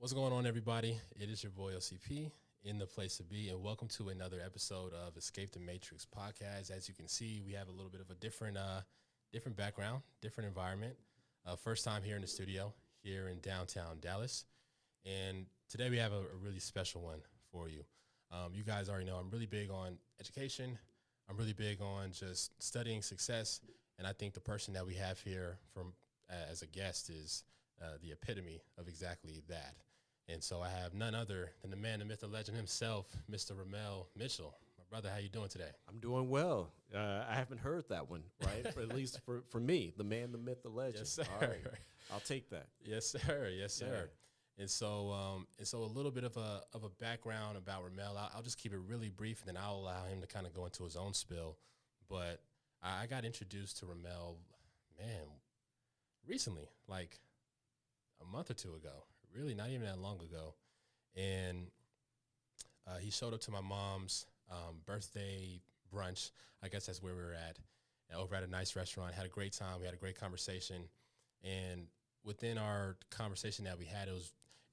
What's going on, everybody? It is your boy OCP in the place to be, and welcome to another episode of Escape the Matrix podcast. As you can see, we have a little bit of a different background, different environment. First time here in the studio here in downtown Dallas, and today we have a really special one for you. You guys already know I'm really big on education. I'm really big on just studying success, and I think the person that we have here from as a guest is the epitome of exactly that. And so I have none other than the man, the myth, the legend himself, Mr. Raamel Mitchell. My brother, how you doing today? I'm doing well. I haven't heard that one, right? At least for me, the man, the myth, the legend. Yes, sir. All right. I'll take that. Yes, sir. Yes, sir. Yeah. And so a little bit of a background about Raamel. I'll just keep it really brief, and then I'll allow him to kind of go into his own spill. But I got introduced to Raamel, man, recently, like a month or two ago. Really, not even that long ago. And he showed up to my mom's birthday brunch. I guess that's where we were at, over at a nice restaurant. Had a great time. We had a great conversation. And within our conversation that we had, it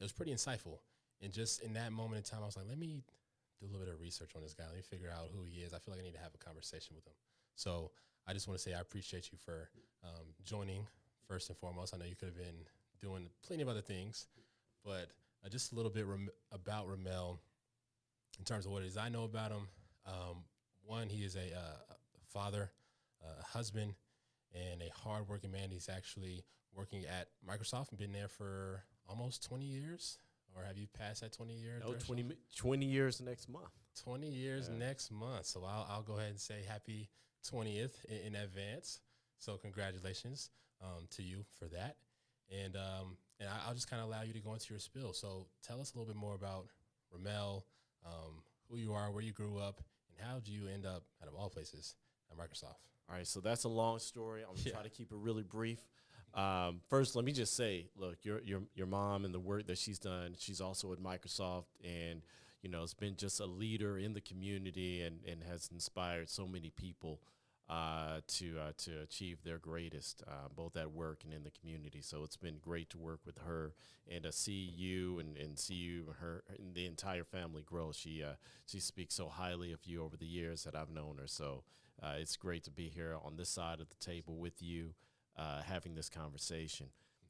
was pretty insightful. And just in that moment in time, I was like, let me do a little bit of research on this guy. Let me figure out who he is. I feel like I need to have a conversation with him. So I just want to say I appreciate you for joining, first and foremost. I know you could have been doing plenty of other things, but just a little bit about Raamel in terms of what it is I know about him. One, he is a father, a husband, and a hardworking man. He's actually working at Microsoft and been there for almost 20 years. Or have you passed that 20-year? No, 20 years next month. 20 years next month. So I'll go ahead and say happy 20th in advance. So congratulations to you for that. And I'll just kind of allow you to go into your spill. So tell us a little bit more about Raamel, who you are, where you grew up, and how did you end up, out of all places, at Microsoft? All right, so that's a long story. I'm gonna try to keep it really brief. First, let me just say, look, your mom and the work that she's done. She's also at Microsoft, and has been just a leader in the community and has inspired so many people to achieve their greatest, both at work and in the community. So it's been great to work with her and to see you and see you, her, and the entire family grow. She speaks so highly of you over the years that I've known her. So it's great to be here on this side of the table with you, having this conversation.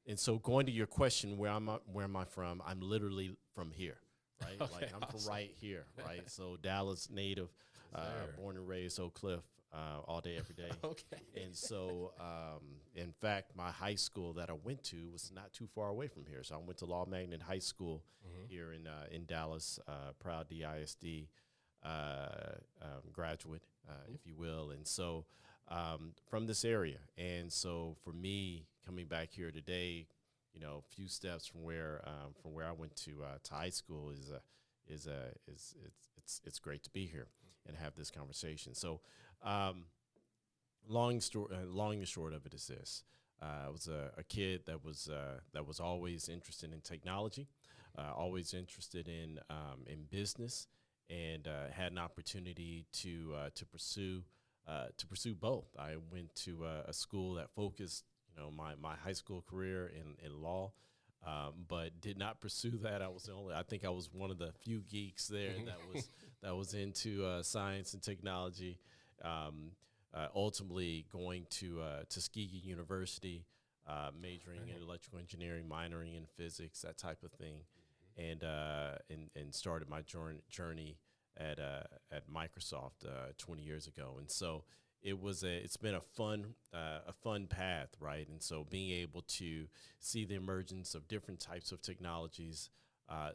And so going to your question, where am I from? I'm literally from here. Right, okay, like I'm awesome. From right here, right. So Dallas native, born and raised Oak Cliff, all day, every day. Okay. And so, in fact, my high school that I went to was not too far away from here. So I went to Law Magnet High School here in Dallas, proud DISD graduate, if you will. And so, from this area, and so for me coming back here today, a few steps from where I went to high school it's great to be here and have this conversation. So, long and short of it is this: I was a kid that was always interested in technology, always interested in business, and had an opportunity to pursue both. I went to a school that focused my high school career in law, but did not pursue that. I think I was one of the few geeks there that was into science and technology. Ultimately going to Tuskegee University, majoring in electrical engineering, minoring in physics, that type of thing, and started my journey at Microsoft 20 years ago. And so it's been a fun path, right? And so being able to see the emergence of different types of technologies,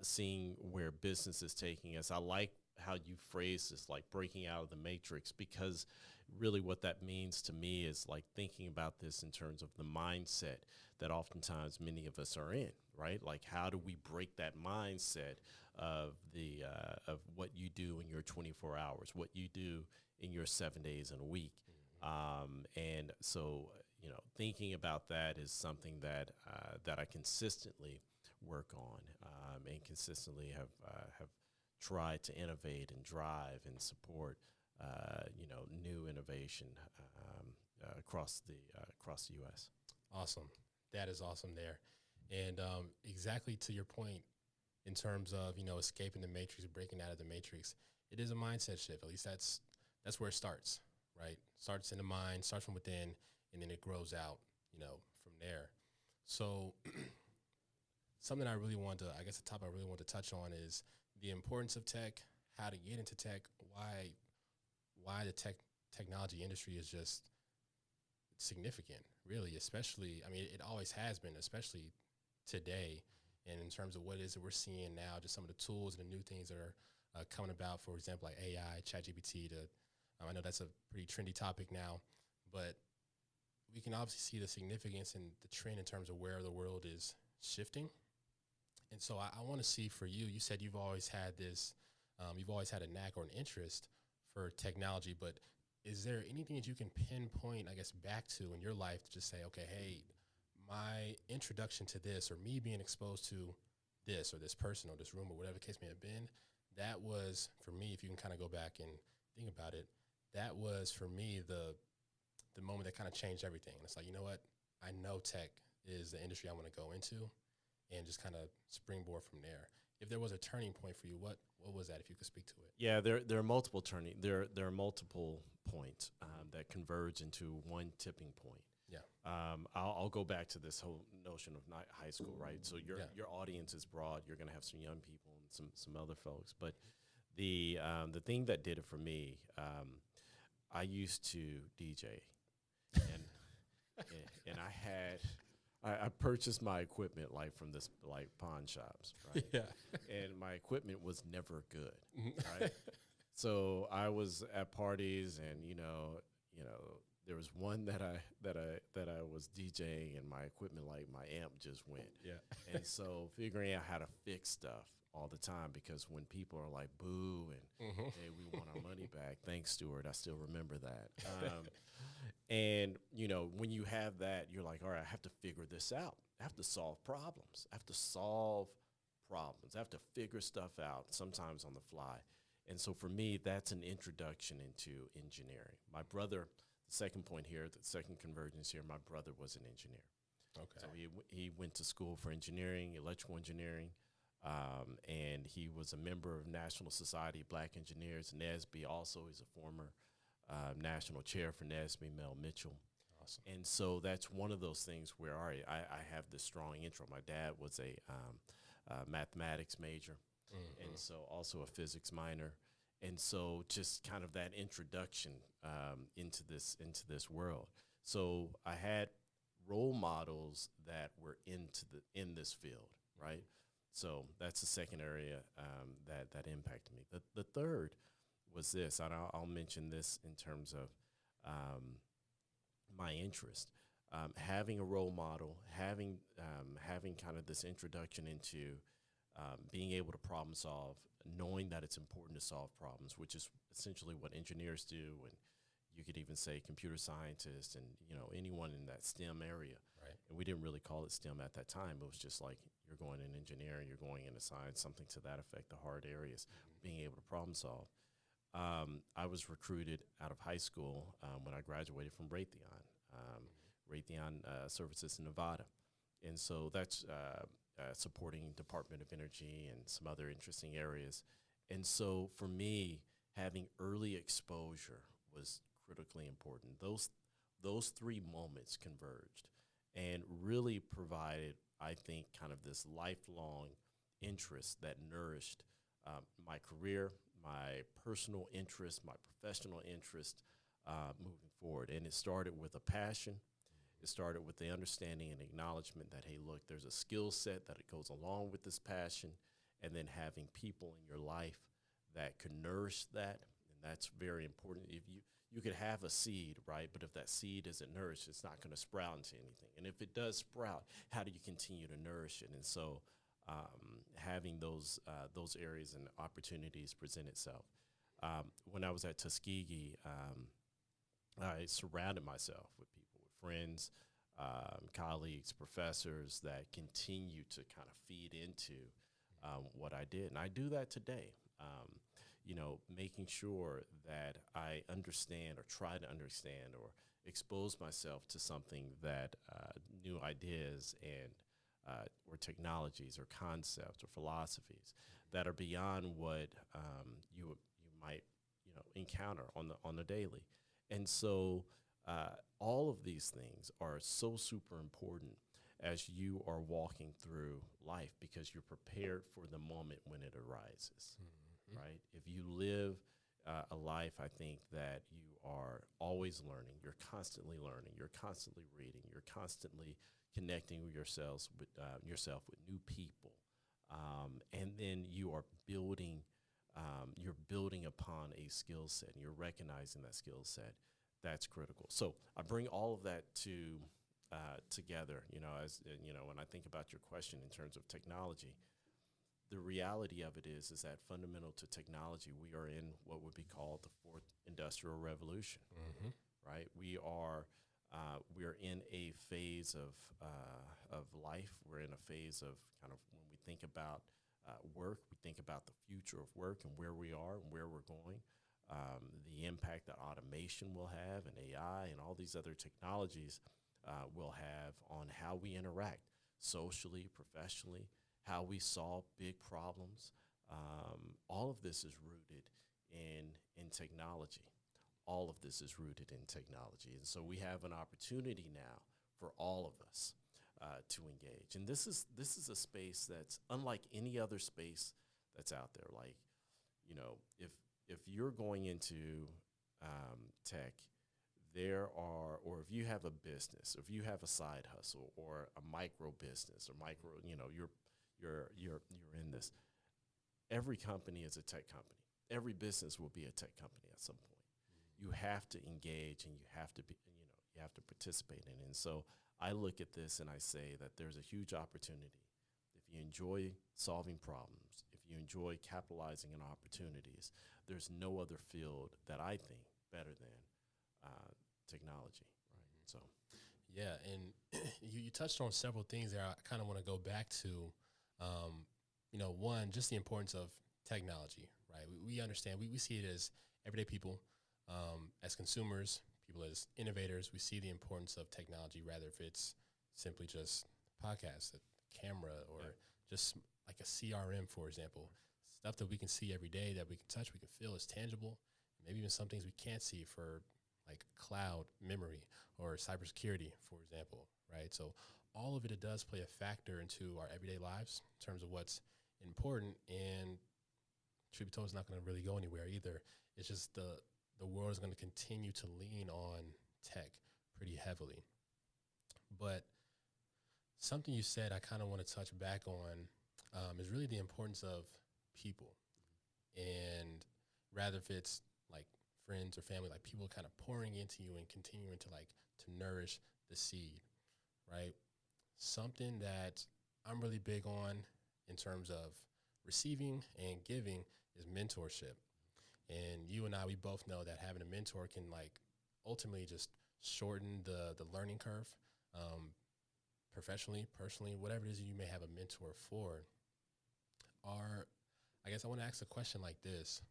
seeing where business is taking us. I like how you phrase this, like breaking out of the matrix, because really what that means to me is like thinking about this in terms of the mindset that oftentimes many of us are in, right? Like, how do we break that mindset of of what you do in your 24 hours, what you do in your 7 days in a week? And so, thinking about that is something that I consistently work on, and consistently have try to innovate and drive and support, new innovation across the U.S. Awesome. That is awesome there. And exactly to your point, in terms of, you know, escaping the matrix, breaking out of the matrix. It is a mindset shift. At least that's where it starts, right? Starts in the mind, starts from within, and then it grows out, you know, from there. So something I really want to, I guess the topic I really want to touch on is the importance of tech, how to get into tech, why the technology industry is just significant, really, especially, I mean, it always has been, especially today. And in terms of what it is that we're seeing now, just some of the tools and the new things that are coming about, for example, like AI, ChatGPT, I know that's a pretty trendy topic now, but we can obviously see the significance and the trend in terms of where the world is shifting. And so I want to see for you, you said you've always had this, you've always had a knack or an interest for technology, but is there anything that you can pinpoint, I guess, back to in your life to just say, okay, hey, my introduction to this or me being exposed to this or this person or this room or whatever the case may have been, that was for me, if you can kind of go back and think about it, that was for me the moment that kind of changed everything. And it's like, you know what? I know tech is the industry I want to go into and just kind of springboard from there. If there was a turning point for you, what was that, if you could speak to it? Yeah, there are multiple there are multiple points that converge into one tipping point. Yeah. I'll go back to this whole notion of high school, right? So Yeah. your audience is broad. You're going to have some young people and some other folks, but the thing that did it for me, I used to DJ, and and I purchased my equipment like from this like pawn shops, right? Yeah. And my equipment was never good, right? So I was at parties, and there was one that I was DJing, and my equipment, like my amp, just went. Yeah. And so figuring out how to fix stuff all the time, because when people are like boo and hey, we want our money back, thanks Stuart, I still remember that. And when you have that, you're like, all right, I have to figure this out. I have to solve problems. I have to figure stuff out, sometimes on the fly. And so for me, that's an introduction into engineering. My brother, the second point here, the second convergence here, my brother was an engineer. Okay. So he went to school for engineering, electrical engineering, and he was a member of National Society of Black Engineers, NASB. Also, he's a former national chair for NASB, Raamel Mitchell. Awesome. And so that's one of those things where, all right, I have this strong intro. My dad was a mathematics major, and so also a physics minor. And so just kind of that introduction into this world. So I had role models that were in this field, right? So that's the second area that impacted me. The third was this, and I'll mention this in terms of my interest. Having a role model, having kind of this introduction into being able to problem solve, knowing that it's important to solve problems, which is essentially what engineers do, and you could even say computer scientists and anyone in that STEM area. Right. And we didn't really call it STEM at that time. It was just like you're going in engineering, you're going into science, something to that effect, the hard areas, being able to problem solve. I was recruited out of high school when I graduated from Raytheon, Raytheon Services in Nevada. And so that's supporting Department of Energy and some other interesting areas. And so for me, having early exposure was critically important. Those three moments converged and really provided, I think, kind of this lifelong interest that nourished my career, my personal interest, my professional interest moving forward. And it started with a passion. It started with the understanding and acknowledgement that, hey, look, there's a skill set that it goes along with this passion, and then having people in your life that can nourish that, and that's very important. If you could have a seed, right, but if that seed isn't nourished, it's not going to sprout into anything. And if it does sprout, how do you continue to nourish it? And so having those areas and opportunities present itself. When I was at Tuskegee, I surrounded myself with people, with friends, colleagues, professors that continue to kind of feed into what I did. And I do that today, making sure that I understand or try to understand or expose myself to something that new ideas and or technologies or concepts or philosophies that are beyond what you might encounter on the daily. And so all of these things are so super important as you are walking through life, because you're prepared for the moment when it arises, right? If you live a life, I think that you are always learning. You're constantly learning. You're constantly reading. You're constantly connecting with yourself with new people, and then you are building. You're building upon a skill set, and you're recognizing that skill set. That's critical. So I bring all of that together. As when I think about your question in terms of technology, the reality of it is that fundamental to technology, we are in what would be called the fourth industrial revolution, right? We're in a phase of life. We're in a phase of kind of, when we think about work, we think about the future of work and where we are and where we're going, the impact that automation will have, and AI and all these other technologies will have on how we interact socially, professionally, how we solve big problems. All of this is rooted in technology. All of this is rooted in technology. And so we have an opportunity now for all of us to engage. And this is a space that's unlike any other space that's out there. Like, if you're going into tech, or if you have a business, or if you have a side hustle or a micro business or you're in this. Every company is a tech company. Every business will be a tech company at some point. You have to engage, and you have to participate in it. And so I look at this and I say that there's a huge opportunity. If you enjoy solving problems, if you enjoy capitalizing on opportunities, there's no other field that I think better than technology. Right. So, yeah, and you touched on several things there. I kind of want to go back to. One, just the importance of technology, right? We understand, we see it as everyday people, as consumers, people as innovators. We see the importance of technology, rather if it's simply just podcasts, a camera, or just like a CRM, for example, stuff that we can see every day, that we can touch, we can feel is tangible. Maybe even some things we can't see, for like cloud memory or cybersecurity, for example, right? So all of it does play a factor into our everyday lives in terms of what's important, and truth be told, it's not going to really go anywhere either. It's just the world is going to continue to lean on tech pretty heavily. But something you said I kind of want to touch back on is really the importance of people, and rather if it's like friends or family, like people kind of pouring into you and continuing to nourish the seed, right? Something that I'm really big on in terms of receiving and giving is mentorship. And you and I, we both know that having a mentor can ultimately just shorten the learning curve, professionally, personally, whatever it is you may have a mentor for. I guess I want to ask a question like this.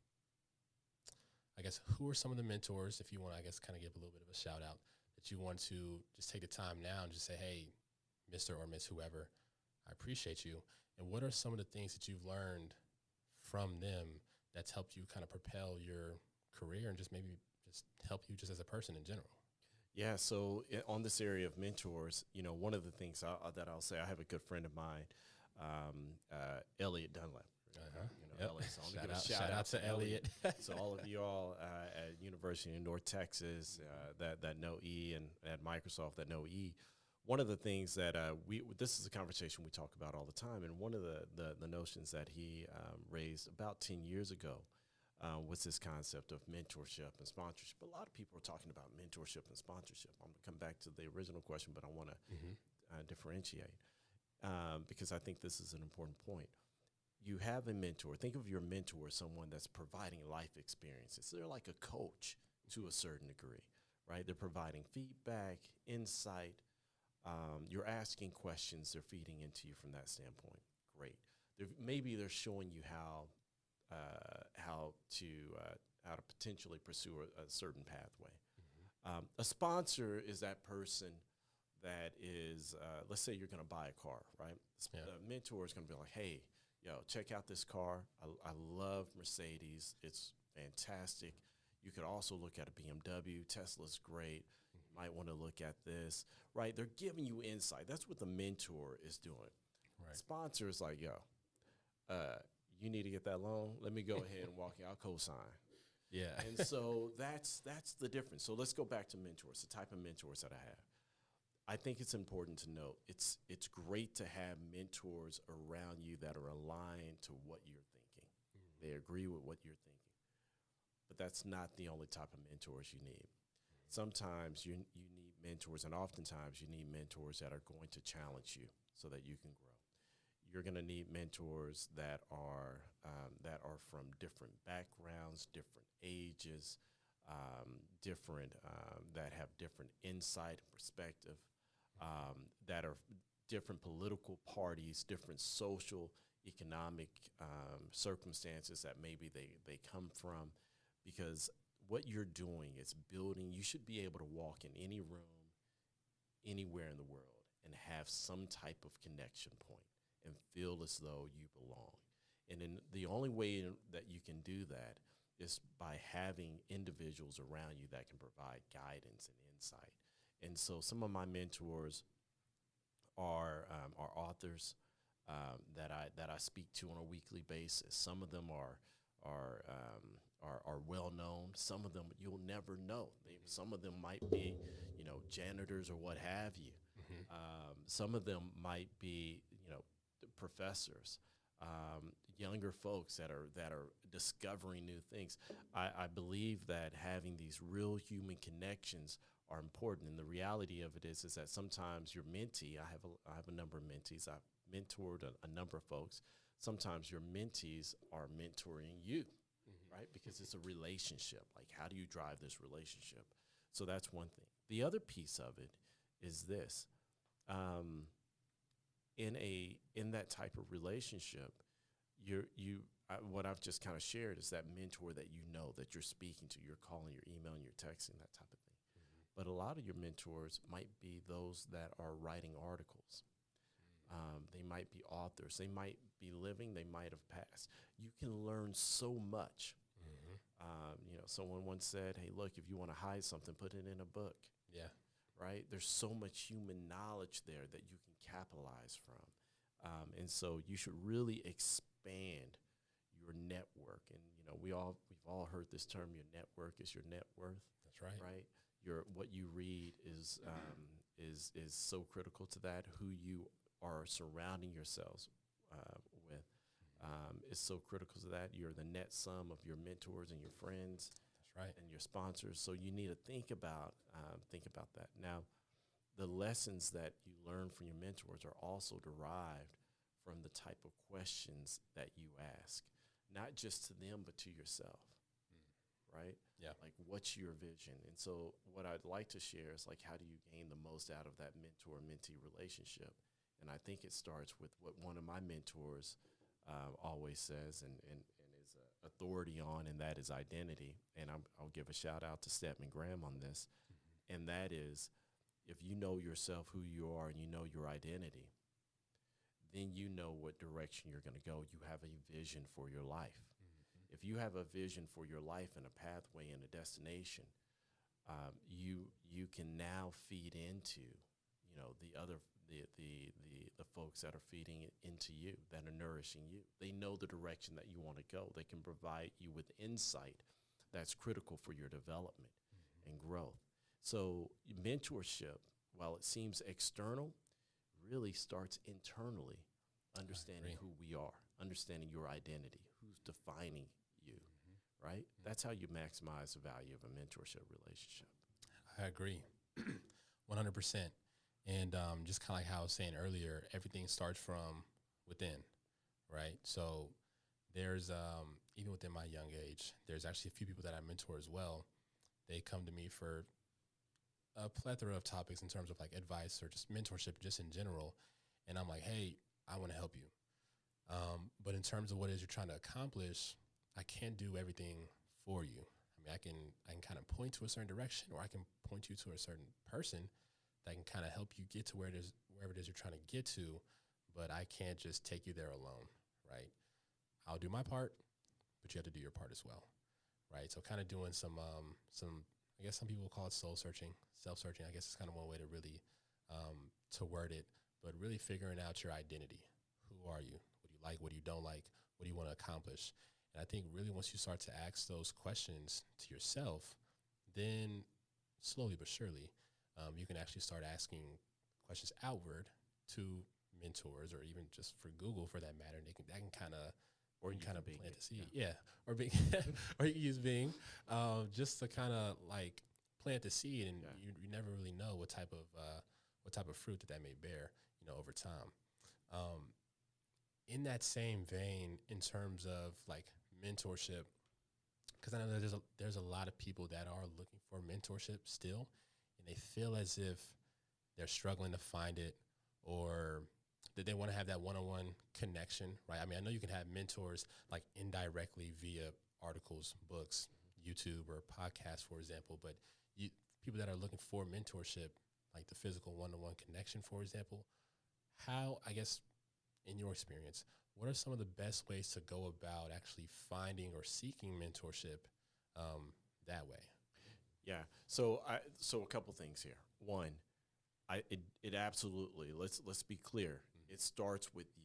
I guess, who are some of the mentors, if you want to, kind of give a little bit of a shout out, that you want to just take the time now and just say, hey, Mr. or Miss whoever, I appreciate you. And what are some of the things that you've learned from them that's helped you kind of propel your career and just maybe just help you just as a person in general? Yeah, so on this area of mentors, one of the things that I'll say, I have a good friend of mine, Elliot Dunlap. Elliot, so shout out to Elliot. So all of you all at University of North Texas that know E, and at Microsoft that know E, one of the things that this is a conversation we talk about all the time, and one of the notions that he raised about 10 years ago was this concept of mentorship and sponsorship. A lot of people are talking about mentorship and sponsorship. I'm going to come back to the original question, but I want to differentiate because I think this is an important point. You have a mentor. Think of your mentor as someone that's providing life experiences. They're like a coach to a certain degree, right? They're providing feedback, insight. You're asking questions. They're feeding into you from that standpoint. Great. Maybe they're showing you how to potentially pursue a certain pathway. A sponsor is that person that is, let's say you're going to buy a car, right? Yeah. The mentor is going to be like, hey, yo, check out this car. I love Mercedes. It's fantastic. You could also look at a BMW. Tesla's great. You might want to look at this, right? They're giving you insight. That's what the mentor is doing. Right. Sponsor is like, yo, you need to get that loan. Let me go ahead and walk you. I'll co-sign. Yeah. And so that's the difference. So let's go back to mentors, the type of mentors that I have. I think it's important to note it's great to have mentors around you that are aligned to what you're thinking. They agree with what you're thinking. But that's not the only type of mentors you need. Sometimes you need mentors, and oftentimes you need mentors that are going to challenge you so that you can grow. You're going to need mentors that are from different backgrounds, different ages, different that have different insight and perspective, that are different political parties, different social, economic circumstances that maybe they come from, because what you're doing is building. You should be able to walk in any room, anywhere in the world, and have some type of connection point and feel as though you belong. And then the only way that you can do that is by having individuals around you that can provide guidance and insight. And so some of my mentors are authors that I speak to on a weekly basis. Some of them are well known. Some of them you'll never know. Some of them might be, janitors or what have you. Some of them might be, professors, younger folks that are discovering new things. I believe that having these real human connections are important. And the reality of it is that sometimes your mentee, I have a number of mentees. I've mentored a number of folks. Sometimes your mentees are mentoring you, right? Because it's a relationship. Like, how do you drive this relationship? So that's one thing. The other piece of it is this. In that type of relationship, what I've just kind of shared is that mentor that that you're speaking to, you're calling, you're emailing, you're texting, that type of thing. But a lot of your mentors might be those that are writing articles. They might be authors. They might be living. They might have passed. You can learn so much. Someone once said, hey, look, if you want to hide something, put it in a book. Yeah. Right? There's so much human knowledge there that you can capitalize from. And so you should really expand your network. And, we've all heard this term, your network is your net worth. That's right. Right? What you read is so critical to that. Who you are surrounding yourselves with is so critical to that. You're the net sum of your mentors and your friends. That's right. And your sponsors. So you need to think about that. Now, the lessons that you learn from your mentors are also derived from the type of questions that you ask, not just to them, but to yourself. Right? Yeah. Like, what's your vision? And so what I'd like to share is, like, how do you gain the most out of that mentor-mentee relationship? And I think it starts with what one of my mentors always says and is authority on, and that is identity. And I'll give a shout out to Stedman Graham on this. And that is, if you know yourself, who you are, and you know your identity, then you know what direction you're going to go. You have a vision for your life. If you have a vision for your life and a pathway and a destination, you can now feed into, the folks that are feeding it into you, that are nourishing you. They know the direction that you want to go. They can provide you with insight that's critical for your development and growth. So mentorship, while it seems external, really starts internally, understanding who we are, understanding your identity, who's defining you, right? That's how you maximize the value of a mentorship relationship. I agree, 100%. And just kind of like how I was saying earlier, everything starts from within, right? So there's, even within my young age, there's actually a few people that I mentor as well. They come to me for a plethora of topics in terms of like advice or just mentorship just in general. And I'm like, hey, I want to help you. But in terms of what it is you're trying to accomplish, I can't do everything for you. I mean, I can kind of point to a certain direction, or I can point you to a certain person, that can kind of help you get to wherever it is you're trying to get to, but I can't just take you there alone, right? I'll do my part, but you have to do your part as well, right? So kind of doing some, I guess some people call it soul searching, self-searching. I guess it's kind of one way to really, to word it, but really figuring out your identity. Who are you? What do you like? What do you don't like? What do you want to accomplish? And I think really once you start to ask those questions to yourself, then slowly but surely, you can actually start asking questions outward to mentors, or even just for Google for that matter. That can kind of, or you can kind of plant the seed, or Bing, or you can use Bing, just to kind of like plant the seed, and you never really know what type of fruit that may bear, over time. In that same vein, in terms of like mentorship, because I know that there's a lot of people that are looking for mentorship still, and they feel as if they're struggling to find it, or that they want to have that one-on-one connection, right? I mean, I know you can have mentors like indirectly via articles, books, YouTube, or podcasts, for example, but people that are looking for mentorship, like the physical one-to-one connection, for example, how, I guess, in your experience, what are some of the best ways to go about actually finding or seeking mentorship that way? Yeah. So a couple things here. One, it absolutely, let's be clear. It starts with you.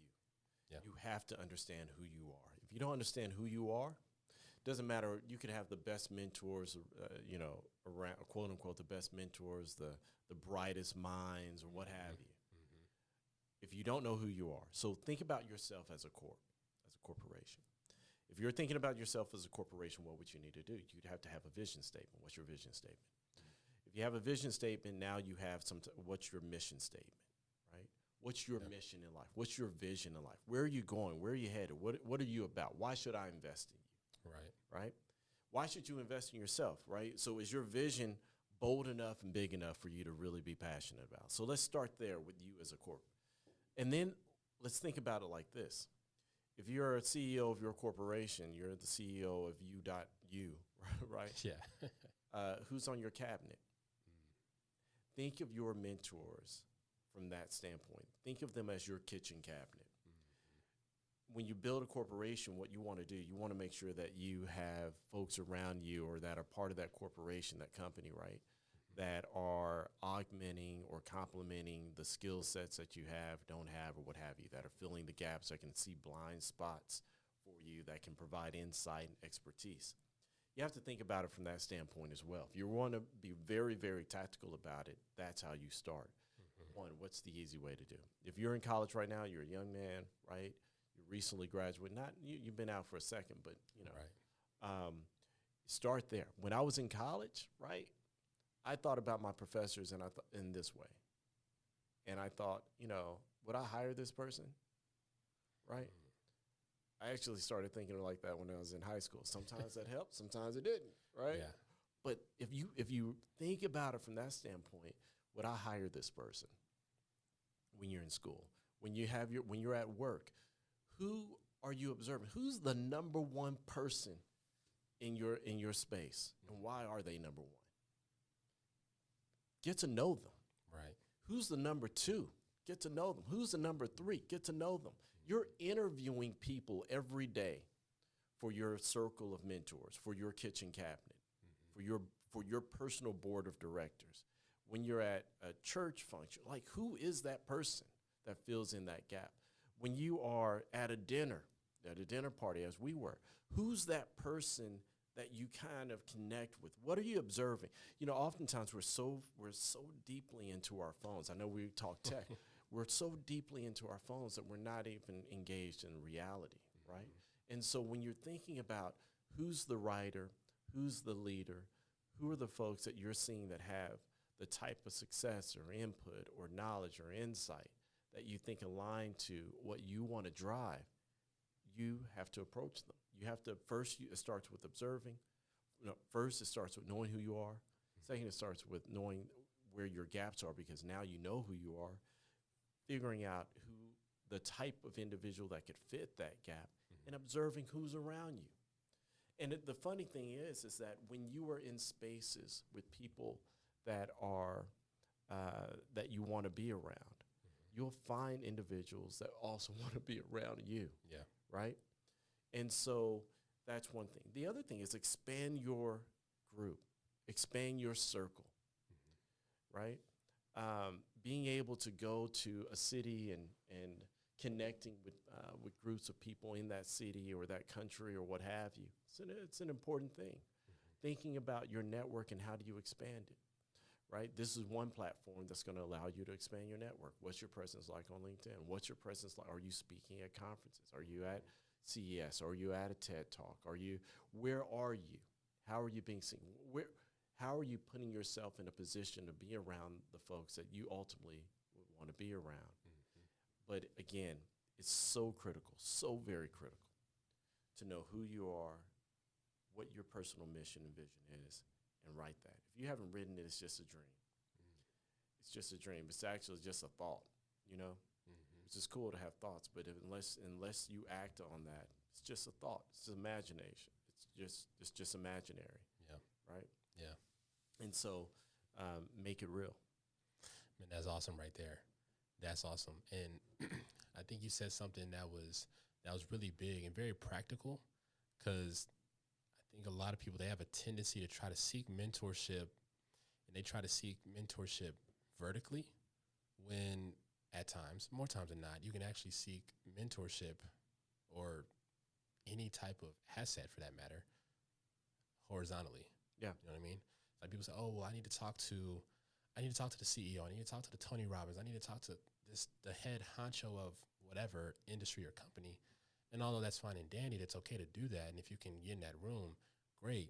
Yeah. You have to understand who you are. If you don't understand who you are, doesn't matter. You could have the best mentors, around, quote unquote, the best mentors, the brightest minds, or what have you. If you don't know who you are, so think about yourself as a corporation. If you're thinking about yourself as a corporation, what would you need to do? You'd have to have a vision statement. What's your vision statement? If you have a vision statement, now you have what's your mission statement, right? What's your mission in life? What's your vision in life? Where are you going? Where are you headed? What are you about? Why should I invest in you? Right? Why should you invest in yourself, right? So is your vision bold enough and big enough for you to really be passionate about? So let's start there with you as a corp. And then let's think about it like this. If you're a CEO of your corporation, you're the CEO of you.you, right? Yeah. Who's on your cabinet? Think of your mentors from that standpoint. Think of them as your kitchen cabinet. When you build a corporation, what you want to do, you want to make sure that you have folks around you or that are part of that corporation, that company, right, that are augmenting or complementing the skill sets that you have, don't have, or what have you, that are filling the gaps, that can see blind spots for you, that can provide insight and expertise. You have to think about it from that standpoint as well. If you want to be very, very tactical about it, that's how you start. One, what's the easy way to do? If you're in college right now, you're a young man, right? You recently graduated. You've been out for a second, but, start there. When I was in college, right, I thought about my professors in this way. And I thought, would I hire this person? Right? I actually started thinking like that when I was in high school. Sometimes that helped, sometimes it didn't, right? Yeah. But if you think about it from that standpoint, would I hire this person when you're in school? When you're at work, who are you observing? Who's the number one person in your space? And why are they number one? Get to know them. Right. Who's the number two? Get to know them. Who's the number three? Get to know them. You're interviewing people every day for your circle of mentors, for your kitchen cabinet, for your personal board of directors. When you're at a church function, like, who is that person that fills in that gap? When you are at a dinner party, as we were, who's that person that you kind of connect with? What are you observing? Oftentimes we're so deeply into our phones. I know we talk tech. We're so deeply into our phones that we're not even engaged in reality, right? And so when you're thinking about who's the writer, who's the leader, who are the folks that you're seeing that have the type of success or input or knowledge or insight that you think align to what you want to drive, you have to approach them. You have to, it starts with observing. First, it starts with knowing who you are. Second, it starts with knowing where your gaps are, because now you know who you are, figuring out the type of individual that could fit that gap, and observing who's around you. And the funny thing is that when you are in spaces with people that are that you want to be around. You'll find individuals that also want to be around you. Yeah. Right? And so that's one thing. The other thing is expand your group, expand your circle, right? Being able to go to a city and connecting with groups of people in that city or that country or what have you. It's an important thing. Thinking about your network and how do you expand it, right? This is one platform that's going to allow you to expand your network. What's your presence like on LinkedIn? What's your presence like? Are you speaking at conferences? Are you at CES? Are you at a TED Talk? Where are you? How are you being seen? How are you putting yourself in a position to be around the folks that you ultimately would want to be around? But again, it's so critical, so very critical to know who you are, what your personal mission and vision is, and write that. If you haven't written it, it's just a dream. It's just a dream. It's actually just a thought, you know? It's just cool to have thoughts, but unless you act on that, it's just a thought. It's imagination. It's just imaginary. Yeah. Right? Yeah. And so make it real. Man, that's awesome right there. That's awesome. And I think you said something that was really big and very practical, because I think a lot of people, they have a tendency to try to seek mentorship, and they try to seek mentorship vertically, when at times, more times than not, you can actually seek mentorship or any type of asset for that matter horizontally. Yeah. You know what I mean? Like people say, oh, well, I need to talk to the CEO. I need to talk to the Tony Robbins. I need to talk to the head honcho of whatever industry or company. And although that's fine and dandy, that's okay to do that. And if you can get in that room, great.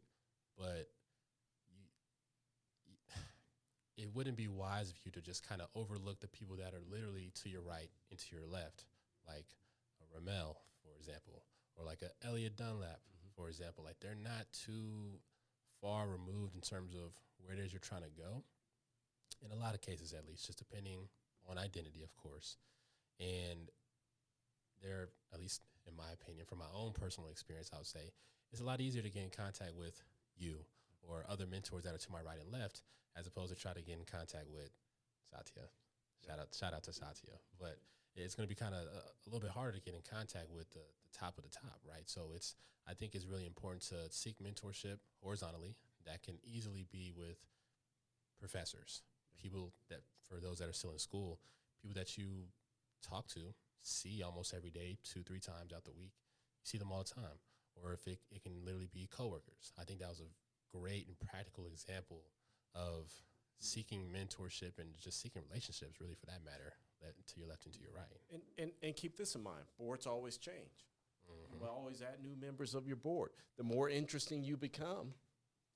But it wouldn't be wise of you to just kind of overlook the people that are literally to your right and to your left, like a Raamel, for example, or like a Elliot Dunlap, for example. Like, they're not too far removed in terms of where it is you're trying to go. In a lot of cases, at least, just depending on identity, of course. And they're, at least in my opinion, from my own personal experience, I would say, it's a lot easier to get in contact with you or other mentors that are to my right and left, as opposed to try to get in contact with Satya. Shout out to Satya. But it's going to be kind of a little bit harder to get in contact with the top of the top, right? So I think it's really important to seek mentorship horizontally. That can easily be with professors, people that, for those that are still in school, people that you talk to, see almost every day, 2-3 times out the week. You see them all the time. Or if it can literally be coworkers. I think that was a great and practical example of seeking mentorship and just seeking relationships, really, for that matter, to your left and to your right. And keep this in mind, boards always change. You'll always add new members of your board. The more interesting you become,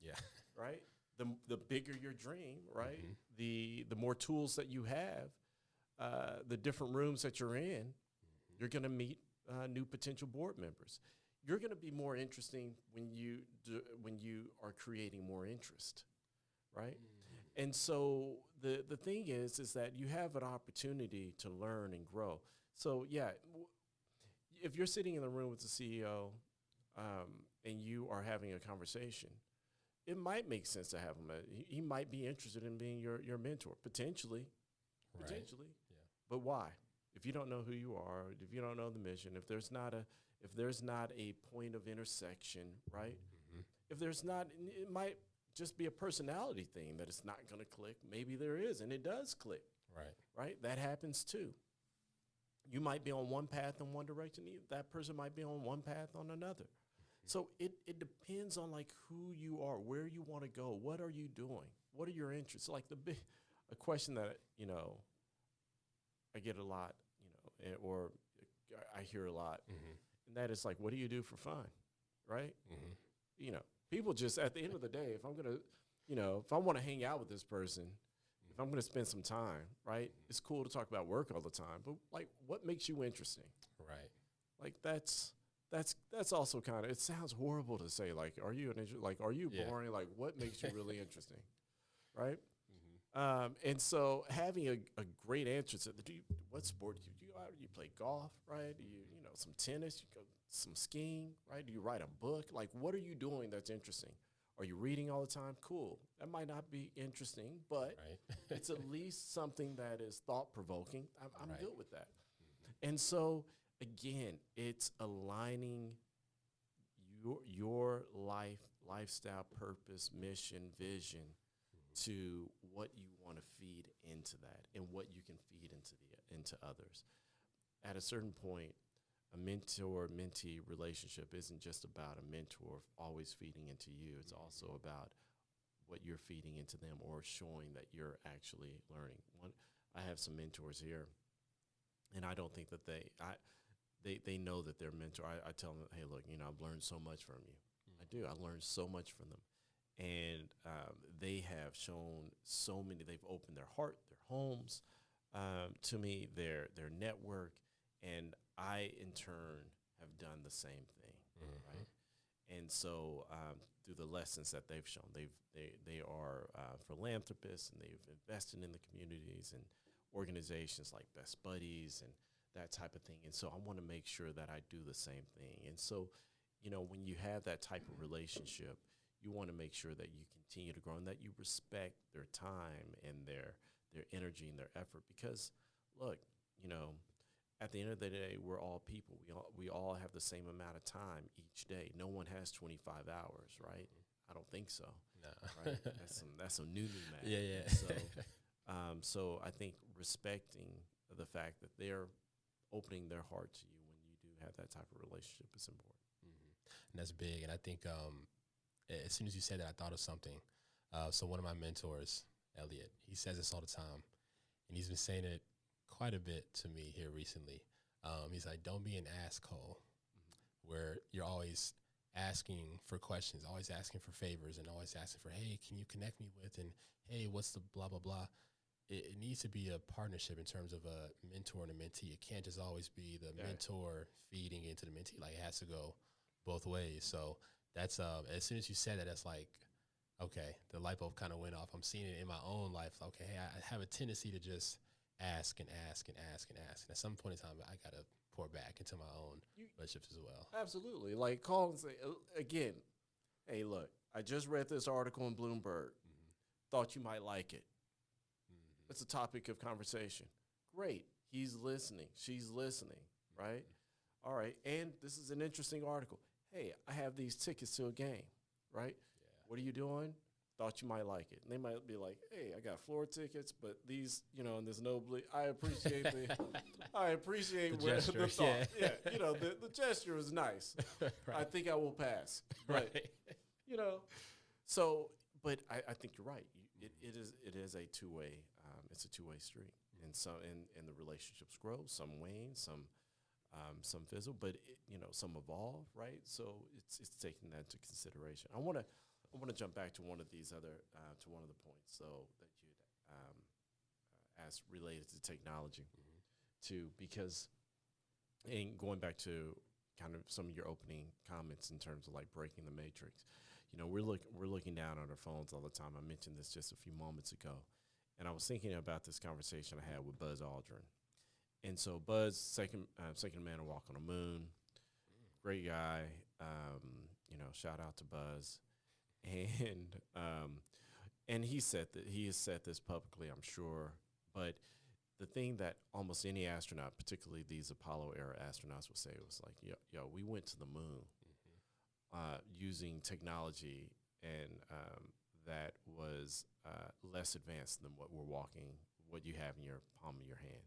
yeah, right? The bigger your dream, right? The more tools that you have, the different rooms that you're in, you're going to meet new potential board members. You're going to be more interesting when you are creating more interest, right? And so the thing is that you have an opportunity to learn and grow. So yeah, if you're sitting in the room with the CEO and you are having a conversation, it might make sense to have him. He might be interested in being your mentor, potentially. Right. Yeah. But why? If you don't know who you are, if you don't know the mission, if there's not a point of intersection, right? If there's not, it might just be a personality thing that it's not going to click. Maybe there is, and it does click. Right? That happens too. You might be on one path in one direction. That person might be on one path on another. So it depends on like who you are, where you want to go, what are you doing, what are your interests. Like a question that I get a lot, or I hear a lot, and that is like, what do you do for fun, right? People just, at the end of the day, if I'm gonna, if I want to hang out with this person, if I'm gonna spend some time, right? It's cool to talk about work all the time, but like, what makes you interesting, right? Like that's also kind of, it sounds horrible to say, like, are you boring? Like, what makes you really interesting, right? And so having a great answer to what sport do you do? You play golf, right? Do you some tennis? You go some skiing, right? Do you write a book? Like, what are you doing that's interesting? Are you reading all the time? Cool. That might not be interesting, but Right. it's at least something that is thought-provoking. I'm Right. good with that. And so, again, it's aligning your lifestyle, purpose, mission, vision to what you want to feed into that and what you can feed into others. At a certain point, a mentor-mentee relationship isn't just about a mentor always feeding into you. It's also about what you're feeding into them or showing that you're actually learning. I have some mentors here, and I don't think that they know that they're mentor. I tell them, hey, look, I've learned so much from you. I do. I learned so much from them. And they have shown so many. They've opened their heart, their homes to me, their network, and I, in turn, have done the same thing, right? And so through the lessons that they've shown, they are philanthropists, and they've invested in the communities and organizations like Best Buddies and that type of thing. And so I want to make sure that I do the same thing. And so, when you have that type of relationship, you want to make sure that you continue to grow and that you respect their time and their energy and their effort. Because, look, at the end of the day, we're all people. We all have the same amount of time each day. No one has 25 hours, right? I don't think so. No. Right? That's some new math. Yeah. So I think respecting the fact that they're opening their heart to you when you do have that type of relationship is important. And that's big. And I think as soon as you said that, I thought of something. So one of my mentors, Elliot, he says this all the time, and he's been saying it quite a bit to me here recently. He's like, don't be an asshole, where you're always asking for questions, always asking for favors, and always asking for, hey, can you connect me with, and hey, what's the blah, blah, blah. It needs to be a partnership in terms of a mentor and a mentee. It can't just always be the mentor feeding into the mentee. Like, it has to go both ways. So that's as soon as you said that, that's like, okay, the light bulb kind of went off. I'm seeing it in my own life. Okay, hey, I have a tendency to just ask and ask and ask and ask. And at some point in time, I got to pour back into my own relationships as well. Absolutely. Like, call and say, again, hey, look, I just read this article in Bloomberg. Thought you might like it. It's a topic of conversation. Great. He's listening. She's listening, right? All right. And this is an interesting article. Hey, I have these tickets to a game, right? Yeah. What are you doing? Thought you might like it. And they might be like, hey, I got floor tickets, but these, and there's no I appreciate the the gesture, the thought. Yeah. The gesture was nice. Right. I think I will pass. But, so, but I think you're right. It is a two-way, it's a two-way street. And so, and the relationships grow, some wane, some fizzle, but some evolve, right? So it's taking that into consideration. I want to jump back to one of these other to one of the points that you asked related to technology, too, because and going back to kind of some of your opening comments in terms of like breaking the matrix, we're looking down on our phones all the time. I mentioned this just a few moments ago, and I was thinking about this conversation I had with Buzz Aldrin. And so Buzz, second man to walk on the moon, great guy. Shout out to Buzz, and he said that he has said this publicly, I'm sure. But the thing that almost any astronaut, particularly these Apollo era astronauts, would say was like, yo, we went to the moon using technology and that was less advanced than what you have in your palm of your hand.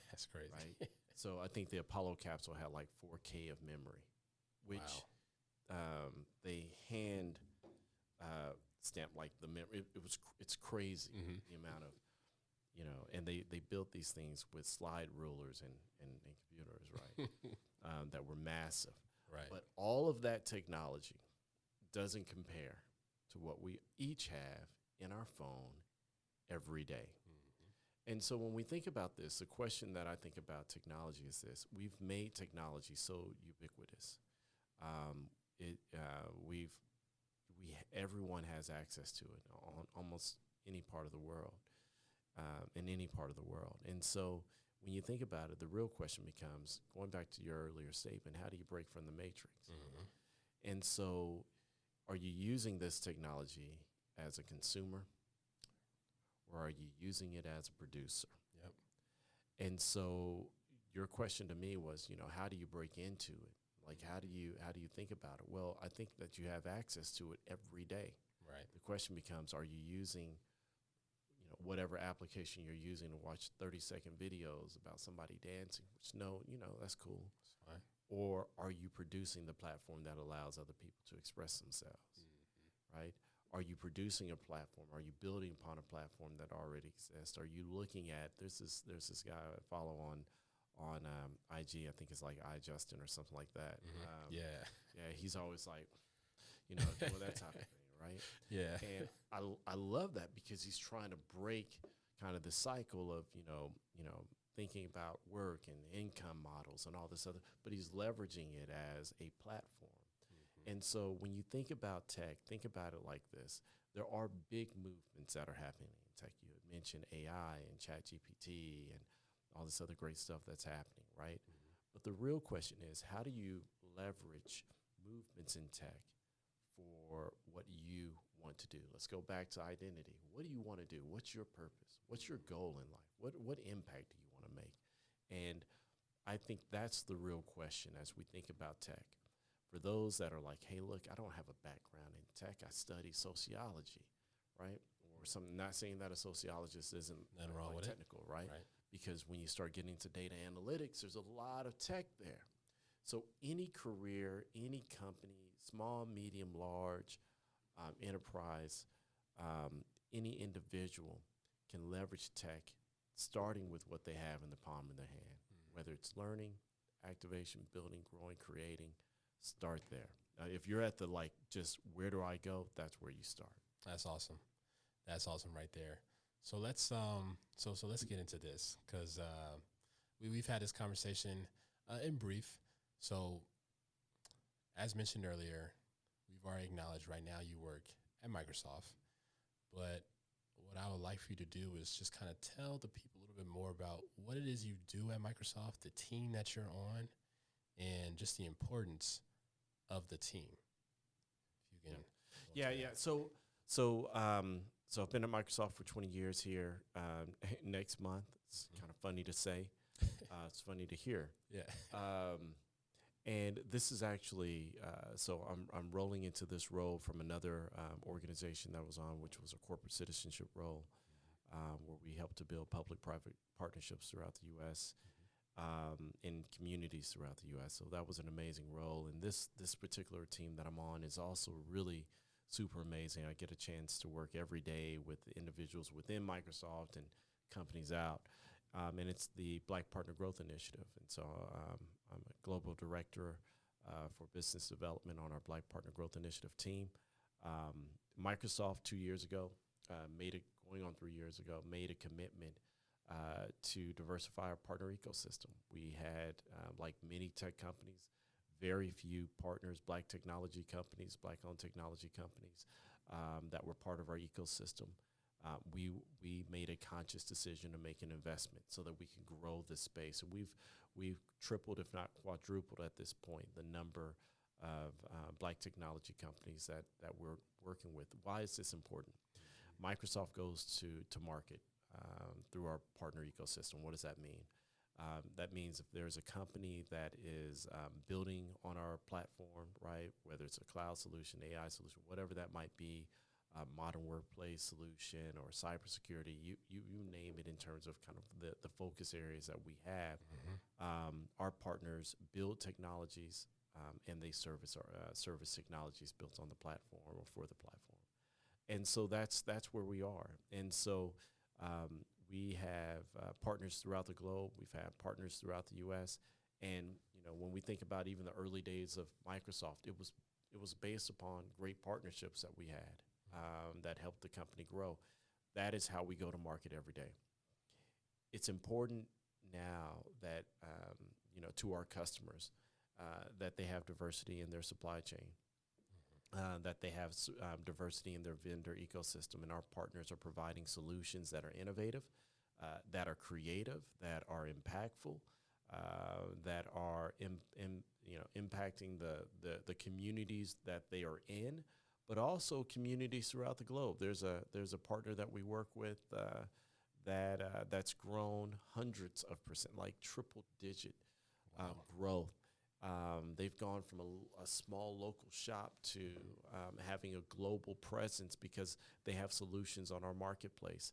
That's crazy. Right? So I think the Apollo capsule had like 4K of memory, which they hand stamped like the memory. It's crazy the amount of, and they built these things with slide rulers and computers, right, that were massive. Right. But all of that technology doesn't compare to what we each have in our phone every day. And so when we think about this, the question that I think about technology is this: we've made technology so ubiquitous. Everyone has access to it on almost any part of the world, in any part of the world. And so when you think about it, the real question becomes, going back to your earlier statement, how do you break from the matrix? And so are you using this technology as a consumer, or are you using it as a producer? Yep. And so your question to me was, how do you break into it? Like, how do you think about it? Well, I think that you have access to it every day. Right. The question becomes, are you using, whatever application you're using to watch 30-second videos about somebody dancing, which that's cool. That's fine. Or are you producing the platform that allows other people to express themselves, right? Are you producing a platform? Are you building upon a platform that already exists? Are you looking at, there's this guy I follow on IG, I think it's like iJustin or something like that. Yeah, he's always like, doing that type of thing, right? yeah. And I love that because he's trying to break kind of the cycle of, thinking about work and income models and all this other, but he's leveraging it as a platform. And so when you think about tech, think about it like this. There are big movements that are happening in tech. You had mentioned AI and ChatGPT and all this other great stuff that's happening, right? But the real question is, how do you leverage movements in tech for what you want to do? Let's go back to identity. What do you want to do? What's your purpose? What's your goal in life? What impact do you want to make? And I think that's the real question as we think about tech. For those that are like, hey, look, I don't have a background in tech. I study sociology, right? Or something. Not saying that a sociologist isn't Nothing wrong with technical, right? Because when you start getting into data analytics, there's a lot of tech there. So any career, any company, small, medium, large, enterprise, any individual can leverage tech, starting with what they have in the palm of their hand, whether it's learning, activation, building, growing, creating. Start there. If you're at the just where do I go? That's where you start. That's awesome. That's awesome right there. So let's so let's get into this because we've had this conversation in brief. So as mentioned earlier, we've already acknowledged right now you work at Microsoft, but what I would like for you to do is just kind of tell the people a little bit more about what it is you do at Microsoft, the team that you're on, and just the importance of the team. If you can. Yeah. So I've been at Microsoft for 20 years here. Next month, it's kind of funny to say. It's funny to hear. Yeah. And this is actually, so I'm rolling into this role from another organization that was on, which was a corporate citizenship role, where we help to build public-private partnerships throughout the U.S., in communities throughout the U.S. So that was an amazing role. And this particular team that I'm on is also really super amazing. I get a chance to work every day with individuals within Microsoft and companies out. And it's the Black Partner Growth Initiative. And so I'm a global director for business development on our Black Partner Growth Initiative team. Microsoft 2 years ago, going on 3 years ago, made a commitment to diversify our partner ecosystem. We had, like many tech companies, very few partners, Black technology companies, Black-owned technology companies that were part of our ecosystem. We made a conscious decision to make an investment so that we can grow this space. And we've tripled, if not quadrupled at this point, the number of Black technology companies that we're working with. Why is this important? Microsoft goes to market through our partner ecosystem. What does that mean? That means if there's a company that is building on our platform, right, whether it's a cloud solution, AI solution, whatever that might be, modern workplace solution or cybersecurity, you name it in terms of kind of the focus areas that we have. Our partners build technologies and they service technologies built on the platform or for the platform. And so that's where we are. And so we have partners throughout the globe. We've had partners throughout the U.S. And when we think about even the early days of Microsoft, it was based upon great partnerships that we had that helped the company grow. That is how we go to market every day. It's important now that to our customers that they have diversity in their supply chain. That they have diversity in their vendor ecosystem, and our partners are providing solutions that are innovative, that are creative, that are impactful, that are impacting the communities that they are in, but also communities throughout the globe. There's a partner that we work with that's grown hundreds of percent, like triple digit growth. They've gone from a small local shop to having a global presence because they have solutions on our marketplace.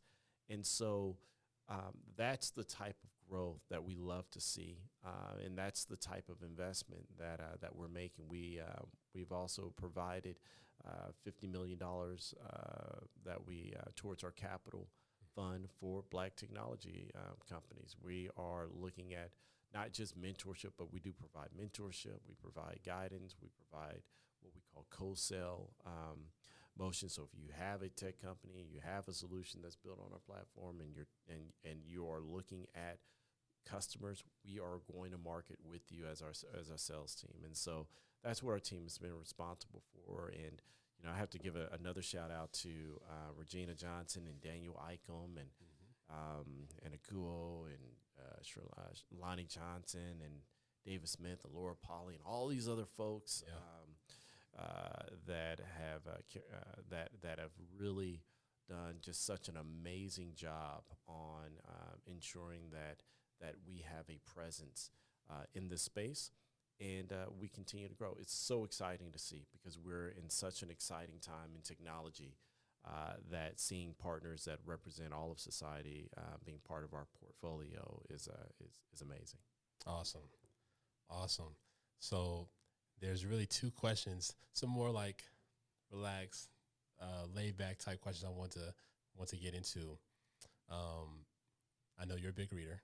And so that's the type of growth that we love to see, and that's the type of investment that we're making. We've also provided $50 million that we towards our capital fund for Black technology companies. We are looking at not just mentorship, but we do provide mentorship. We provide guidance. We provide what we call co-sell motion. So if you have a tech company, you have a solution that's built on our platform, and you are looking at customers, we are going to market with you as our sales team. And so that's what our team has been responsible for. And I have to give another shout out to Regina Johnson and Daniel Icom and Akuo and Lonnie Johnson and David Smith and Laura Polly and all these other folks that have really done just such an amazing job on ensuring that we have a presence in this space, and we continue to grow. It's so exciting to see because we're in such an exciting time in technology that seeing partners that represent all of society being part of our portfolio is amazing. Awesome. So there's really two questions, some more like relaxed, laid back type questions I want to get into. I know you're a big reader,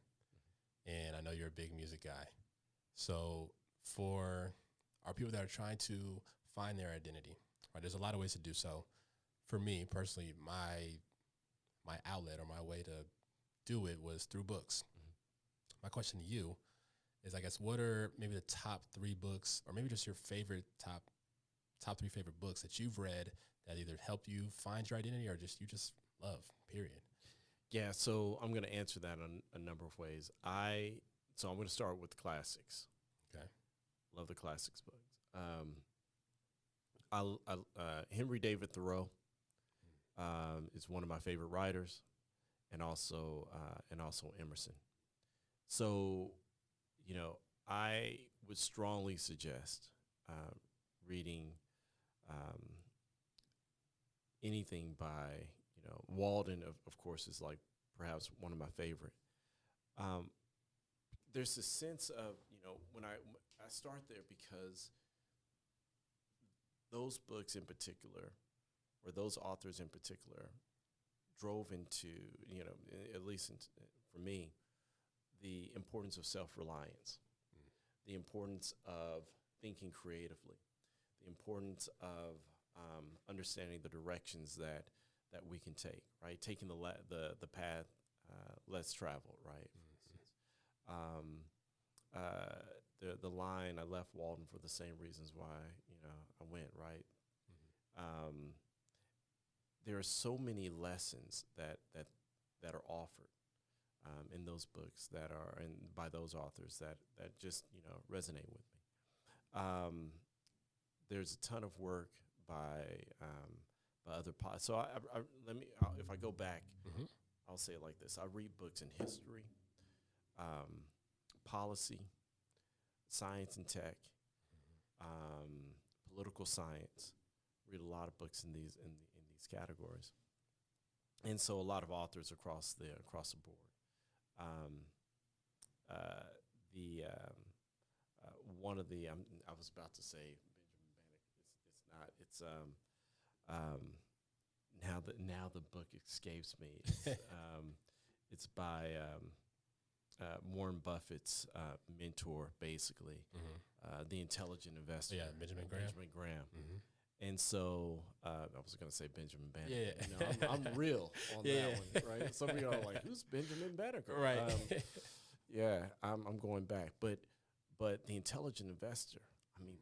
and I know you're a big music guy. So for our people that are trying to find their identity, right, there's a lot of ways to do so. For me personally, my outlet or my way to do it was through books. My question to you is, I guess, what are maybe the top 3 books, or maybe just your favorite top 3 favorite books that you've read that either helped you find your identity or just you just love, period? Yeah, so I'm going to answer that in a number of ways. So I'm going to start with the classics. Okay. Love the classics books. Henry David Thoreau is one of my favorite writers, and also Emerson. So, I would strongly suggest reading anything by Walden. Of course, is like perhaps one of my favorite. There's a sense of when I start there because those books in particular, or those authors in particular, drove into, at least for me, the importance of self-reliance, the importance of thinking creatively, the importance of understanding the directions that we can take, right? Taking the path less traveled, right? The line, I left Walden for the same reasons why I went, right? There are so many lessons that are offered in those books that are, and by those authors that just resonate with me. There's a ton of work by other so if I go back, I'll say it like this: I read books in history, policy, science and tech, political science. Read a lot of books in these categories, and so a lot of authors across the board. One of the I was about to say Benjamin Banneker. It's not. Now the book escapes me. It's by Warren Buffett's mentor, basically, the intelligent investor. Yeah, Benjamin Graham. And so I was going to say Benjamin Banneker. Yeah. I'm real on that one, right? Some of y'all are like, who's Benjamin Banneker? Right. I'm going back. But the intelligent investor,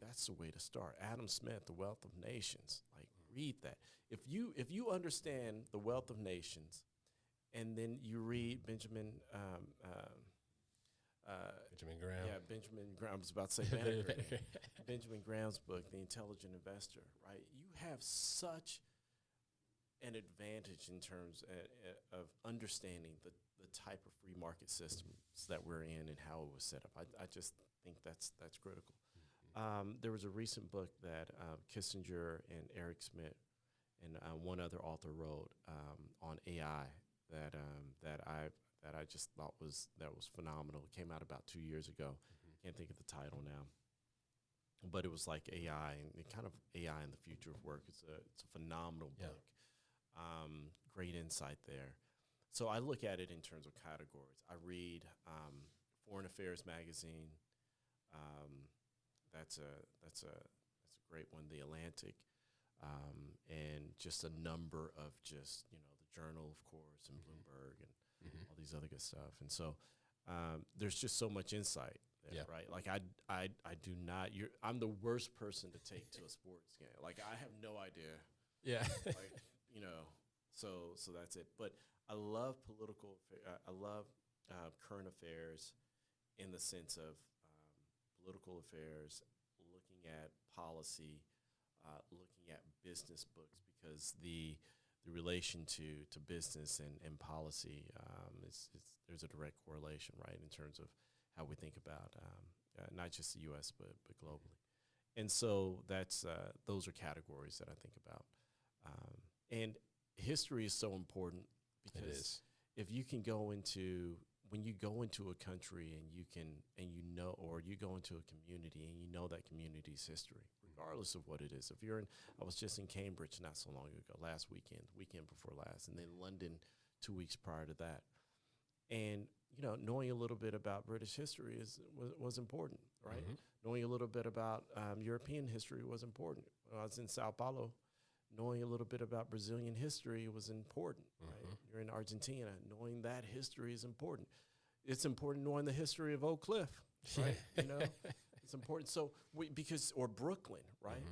that's the way to start. Adam Smith, The Wealth of Nations. Like, read that. If you understand The Wealth of Nations, and then you read Benjamin Benjamin Graham. Yeah, Benjamin Graham. I was about to say Banneker. Benjamin Graham's book, The Intelligent Investor, right? You have such an advantage in terms of understanding the type of free market systems that we're in and how it was set up. I just think that's critical. There was a recent book that Kissinger and Eric Schmidt and one other author wrote on AI that I just thought was phenomenal. It came out about 2 years ago. Can't think of the title now, but it was like AI and kind of AI in the future of work. It's a phenomenal book. Great insight there. So I look at it in terms of categories. I read Foreign Affairs magazine. That's a great one. The Atlantic, and just a number of just the Journal, of course, and Bloomberg and all these other good stuff. And so there's just so much insight there, right? Like I do not. I'm the worst person to take to a sports game. Like I have no idea. Yeah. Like so that's it. But I love I love current affairs in the sense of political affairs, looking at policy, looking at business books, because the relation to business and policy there's a direct correlation, right, in terms of how we think about not just the U.S. but globally. And so that's those are categories that I think about. And history is so important because if you can when you go into a country and you go into a community and you know that community's history, regardless of what it is. If I was just in Cambridge not so long ago, weekend before last, and then London 2 weeks prior to that. And, knowing a little bit about British history was important, right? Knowing a little bit about European history was important. When I was in Sao Paulo, knowing a little bit about Brazilian history was important, right? You're in Argentina, knowing that history is important. It's important knowing the history of Oak Cliff, right? It's important. So or Brooklyn, right?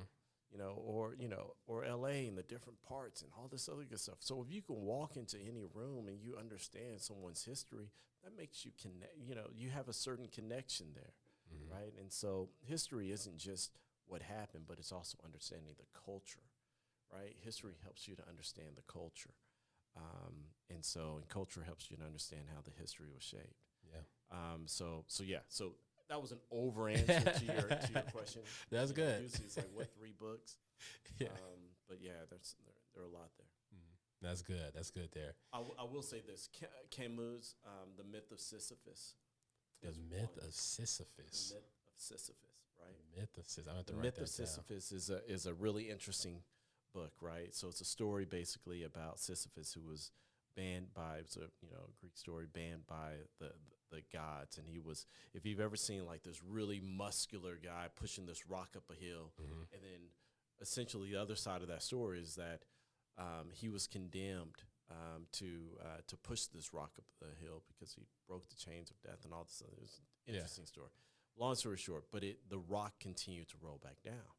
Or LA and the different parts and all this other good stuff. So if you can walk into any room and you understand someone's history, that makes you connect, you have a certain connection there, right? And so history isn't just what happened, but it's also understanding the culture, right? History helps you to understand the culture. And culture helps you to understand how the history was shaped. Yeah. So that was an over answer to your question. That's good. Usually it's like, what, 3 books? Yeah. But yeah, there are a lot there. That's good. That's good there. I will say this: Camus, The Myth of Sisyphus. The Myth of Sisyphus. The Myth of Sisyphus, right? The Myth of Sisyphus. I have to The write Myth that of Sisyphus is a really interesting book, right? So it's a story basically about Sisyphus, who was banned by, it was a Greek story, banned by the gods. And he was, if you've ever seen like this really muscular guy pushing this rock up a hill, and then essentially the other side of that story is that he was condemned to push this rock up the hill because he broke the chains of death and all this other. It was an interesting story. Long story short, but the rock continued to roll back down.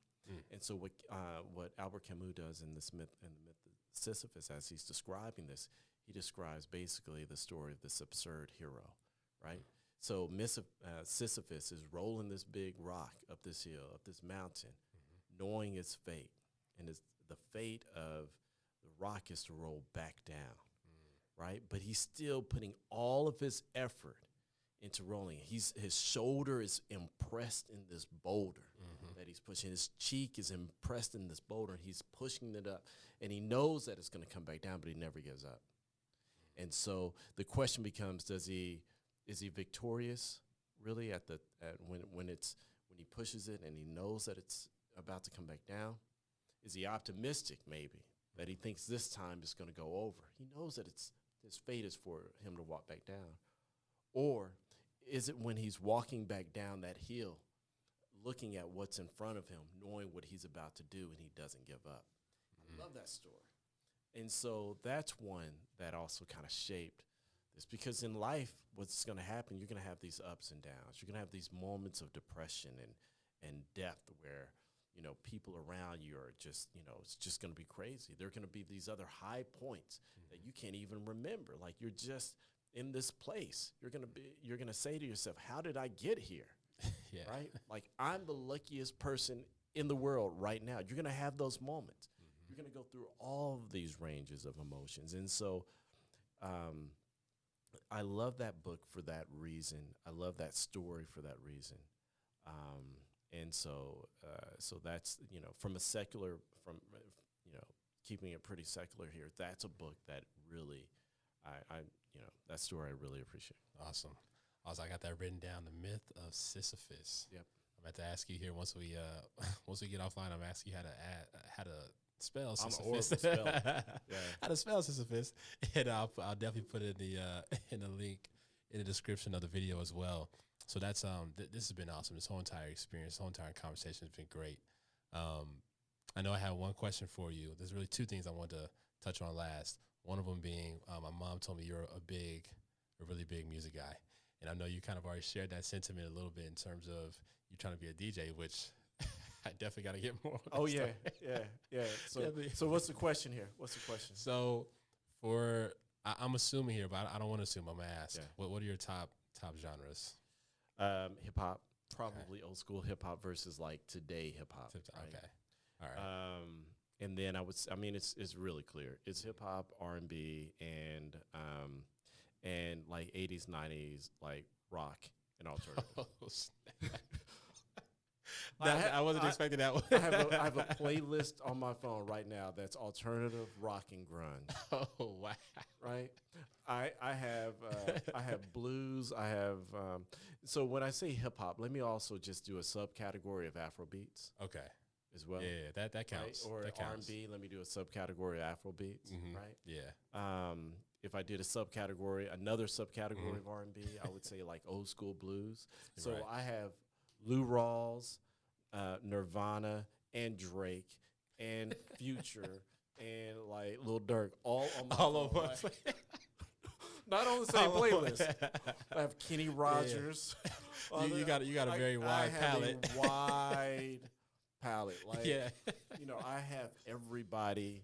And so what Albert Camus does in the myth of Sisyphus, as he's describing this, he describes basically the story of this absurd hero, right? So Sisyphus is rolling this big rock up this hill, up this mountain, knowing its fate. And the fate of the rock is to roll back down, right? But he's still putting all of his effort into rolling. His shoulder is impressed in this boulder that he's pushing. His cheek is impressed in this boulder. He's pushing it up, and he knows that it's going to come back down, but he never gives up. And so the question becomes: is he victorious really when he pushes it and he knows that it's about to come back down? Is he optimistic maybe that he thinks this time it's going to go over? He knows that his fate is for him to walk back down. Or is it when he's walking back down that hill, looking at what's in front of him, knowing what he's about to do, and he doesn't give up? I love that story. And so that's one that also kind of shaped this, because in life, what's going to happen, you're going to have these ups and downs. You're going to have these moments of depression and depth where, people around you are just, it's just going to be crazy. There are going to be these other high points that you can't even remember. Like you're just in this place, you're gonna say to yourself, how did I get here? Yeah. Right? Like, I'm the luckiest person in the world right now. You're gonna have those moments. You're gonna go through all of these ranges of emotions. And so I love that book for that reason. I love that story for that reason. And so that's, from a secular, keeping it pretty secular here, that's a book that really, that story I really appreciate. Awesome. Also, I got that written down, The Myth of Sisyphus. Yep. I'm about to ask you here once we get offline. I'm asking you how to spell Sisyphus. I'm a horrible speller. Yeah. How to spell Sisyphus, and I'll definitely put it in the link in the description of the video as well. So that's this has been awesome. This whole entire experience, this whole entire conversation has been great. I know I have one question for you. There's really two things I want to touch on last. One of them being, my mom told me you're a really big music guy. And I know you kind of already shared that sentiment a little bit in terms of you trying to be a DJ, which I definitely got to get more. Oh, yeah. So what's the question here? What's the question? So I'm assuming here, but I don't want to assume. I'm going to ask, what are your top genres? Hip hop, probably old school hip hop versus like today hip hop. Right? Okay. All right. And then it's really clear. It's hip hop, R&B, and like 80s, 90s, like rock and alternative. Oh, I wasn't expecting that one. I have a playlist on my phone right now that's alternative rock and grunge. Oh, wow. Right? I have blues. I have so when I say hip hop, let me also just do a subcategory of Afro beats. Okay. As well. Yeah, that counts. Right? Or that counts. R&B, let me do a subcategory of Afro beats, right? Yeah. If I did another subcategory of R&B, I would say like old school blues. So I have Lou Rawls, Nirvana, and Drake, and Future, and like Lil Durk, all on my phone, right? Not on the same playlist. I have Kenny Rogers. You got a very wide palette. A wide palette. Like, I have everybody,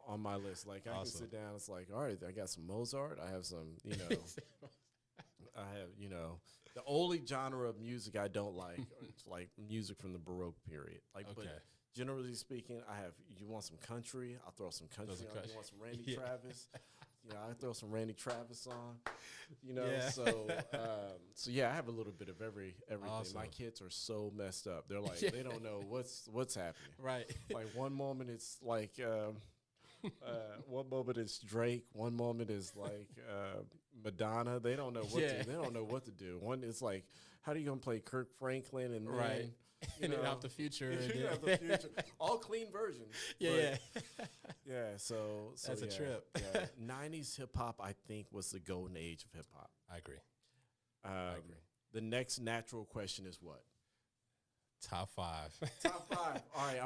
on my list. Like, I can sit down. It's like, all right, I got some Mozart. I have some, I have, the only genre of music I don't like is like music from the Baroque period. Like, but generally speaking, you want some country? I'll throw some country on. You want some Randy Travis? I throw some Randy Travis on, so I have a little bit of everything. Awesome. My kids are so messed up. They're like, they don't know what's happening. Right. Like one moment it's like, one moment it's Drake. One moment is like Madonna. They don't know they don't know what to do. One is like, how are you gonna play Kirk Franklin and then, and then off the Future. The Future. All clean versions. So that's a trip. 90s hip hop, I think, was the golden age of hip hop. I agree. The next natural question is what? Top 5. Top 5. All right,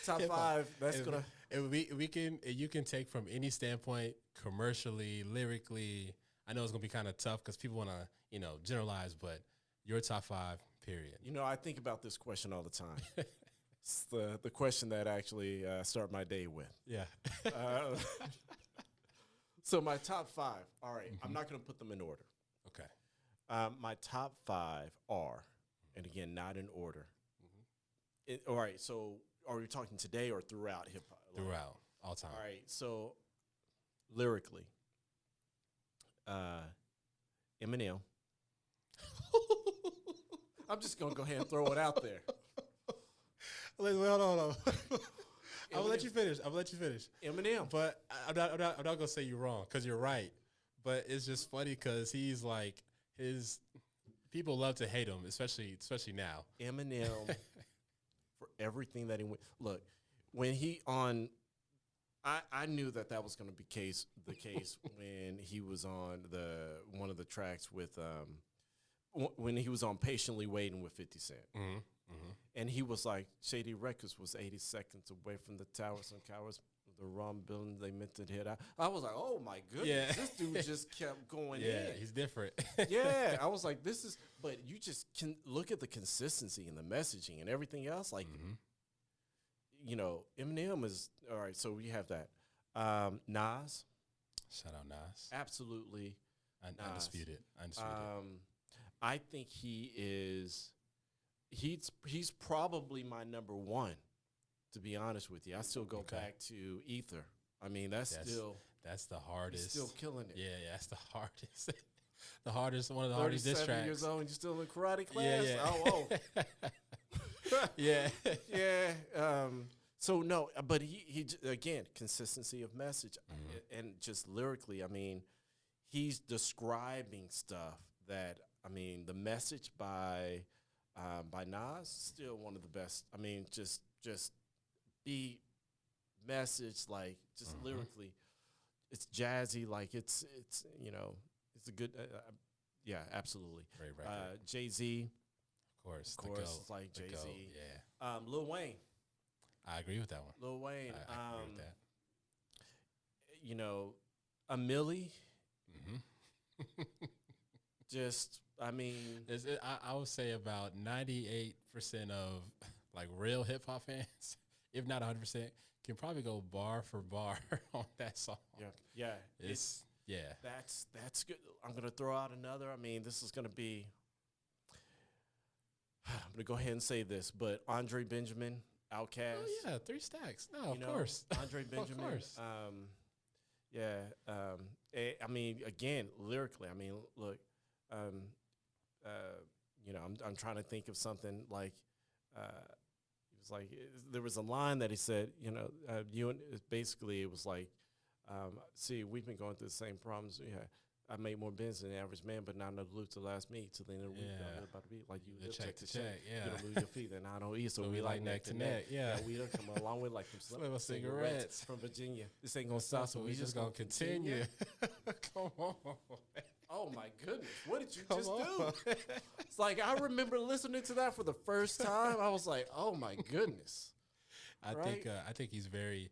top 5. That's gonna. You can take from any standpoint, commercially, lyrically. I know it's gonna be kind of tough because people want to, generalize, but your top 5. Period. I think about this question all the time. It's the question that I actually start my day with. Yeah. So my top 5. All right. I'm not going to put them in order. Okay. My top 5 are, and again, not in order. All right. So are we talking today or throughout hip hop? Throughout, all time. All right. So lyrically, Eminem. I'm just going to go ahead and throw it out there. Hold on. I'm gonna let you finish. Eminem. But I'm not gonna say you're wrong because you're right. But it's just funny because he's like people love to hate him, especially now. Eminem for everything that he went. Look, when he on, I knew that was going to be the case when he was on one of the tracks with when he was on Patiently Waiting with 50 Cent. Mm-hmm. And he was like, Shady Records was 80 seconds away from the towers and cowards, the wrong building they meant to hit out. I was like, oh my goodness, this dude just kept going in. Yeah, he's different. I was like, but you just can look at the consistency and the messaging and everything else. Like, Eminem is, all right, so we have that. Nas. Shout out Nas. Absolutely. Undisputed. Undisputed. I think he's probably my number one, to be honest with you. I still go back to Ether. I mean, that's the hardest. He's still killing it. Yeah, that's the hardest. One of the hardest diss tracks. 37 years old and you're still in karate class? Yeah. Oh, whoa. Yeah. Yeah. So, no, but he again, consistency of message. And just lyrically, I mean, he's describing stuff that, I mean, the message by Nas, still one of the best. I mean, just beat, message, like, just lyrically. It's jazzy, like, it's you know, it's a good, yeah, absolutely. Great record. Jay-Z. Of course, it's like Jay-Z. Yeah. Lil Wayne. I agree with that one. Lil Wayne. I agree with that. You know, a Millie. Just, I mean. I would say about 98% of, like, real hip-hop fans, if not 100%, can probably go bar for bar on that song. Yeah. Yeah. That's good. I'm going to throw out another. I mean, this is going to be, I'm going to go ahead and say this, but Andre Benjamin, Outkast. Oh, yeah, 3 Stacks. No, of course. Andre Benjamin. Of course. I mean, again, lyrically, I mean, look, you know, I'm trying to think of something like, it was like, there was a line that he said, you know, basically it was like, see, we've been going through the same problems. Yeah, I made more bins than the average man, but not enough loot to last me till the end of the week. I'm about to be like you live check to check. Yeah, you don't lose your feet, then I don't eat. So we like neck to neck. Yeah, we done come a long way, like from cigarettes from Virginia. This ain't gonna stop, so we just gonna continue. Come on. Oh my goodness, what did you just do? It's like I remember listening to that for the first time. I was like, oh my goodness. I think he's very.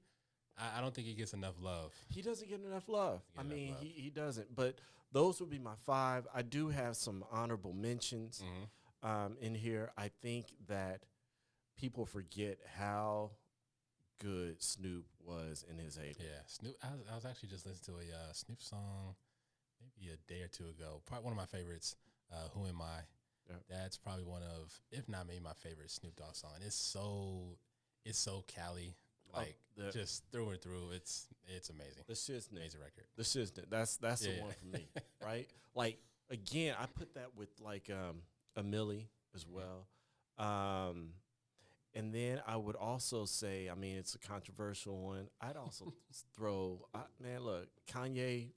I don't think he gets enough love. He doesn't get enough love. I mean, he doesn't. But those would be my 5. I do have some honorable mentions in here. I think that people forget how good Snoop was in his heyday. Yeah, Snoop. I was actually just listening to a Snoop song maybe a day or two ago. Probably one of my favorites. Who Am I? Yeah. That's probably one of, if not maybe my favorite Snoop Dogg song. It's so Cali. Like, just through and through, it's amazing. The Shiznit. Amazing record. The Shiznit. That's the one for me, right? Like, again, I put that with, like, a Millie as well. And then I would also say, I mean, it's a controversial one. I'd also throw, man, look, Kanye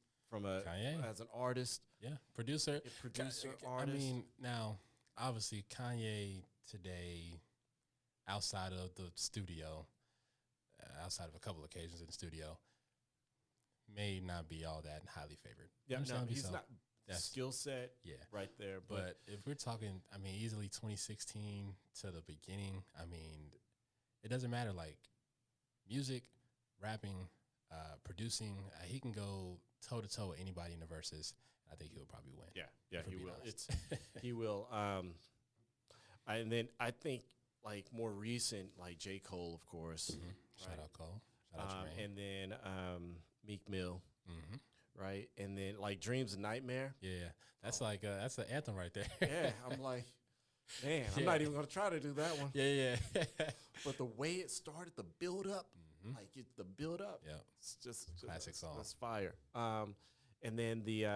as an artist. Yeah, producer. Artist. I mean, now, obviously, Kanye today, outside of the studio, outside of a couple occasions in the studio, may not be all that highly favored. Yeah, no, he's not. Skill set, right there. But if we're talking, I mean, easily 2016 to the beginning, I mean, it doesn't matter. Like, music, rapping, producing, he can go toe-to-toe with anybody in the verses. I think he'll probably win. Yeah, he will. He will. And then I think, like, more recent, like J. Cole, of course. Mm-hmm. Shout out Cole. Shout out Jermaine. And then Meek Mill. Mm-hmm. Right? And then, like, Dreams and Nightmare. Yeah. That's like, that's an anthem right there. Yeah. I'm like, man, I'm not even going to try to do that one. Yeah. But the way it started, the build-up, like, the build-up. Yeah. It's just classic song. It's fire. And then the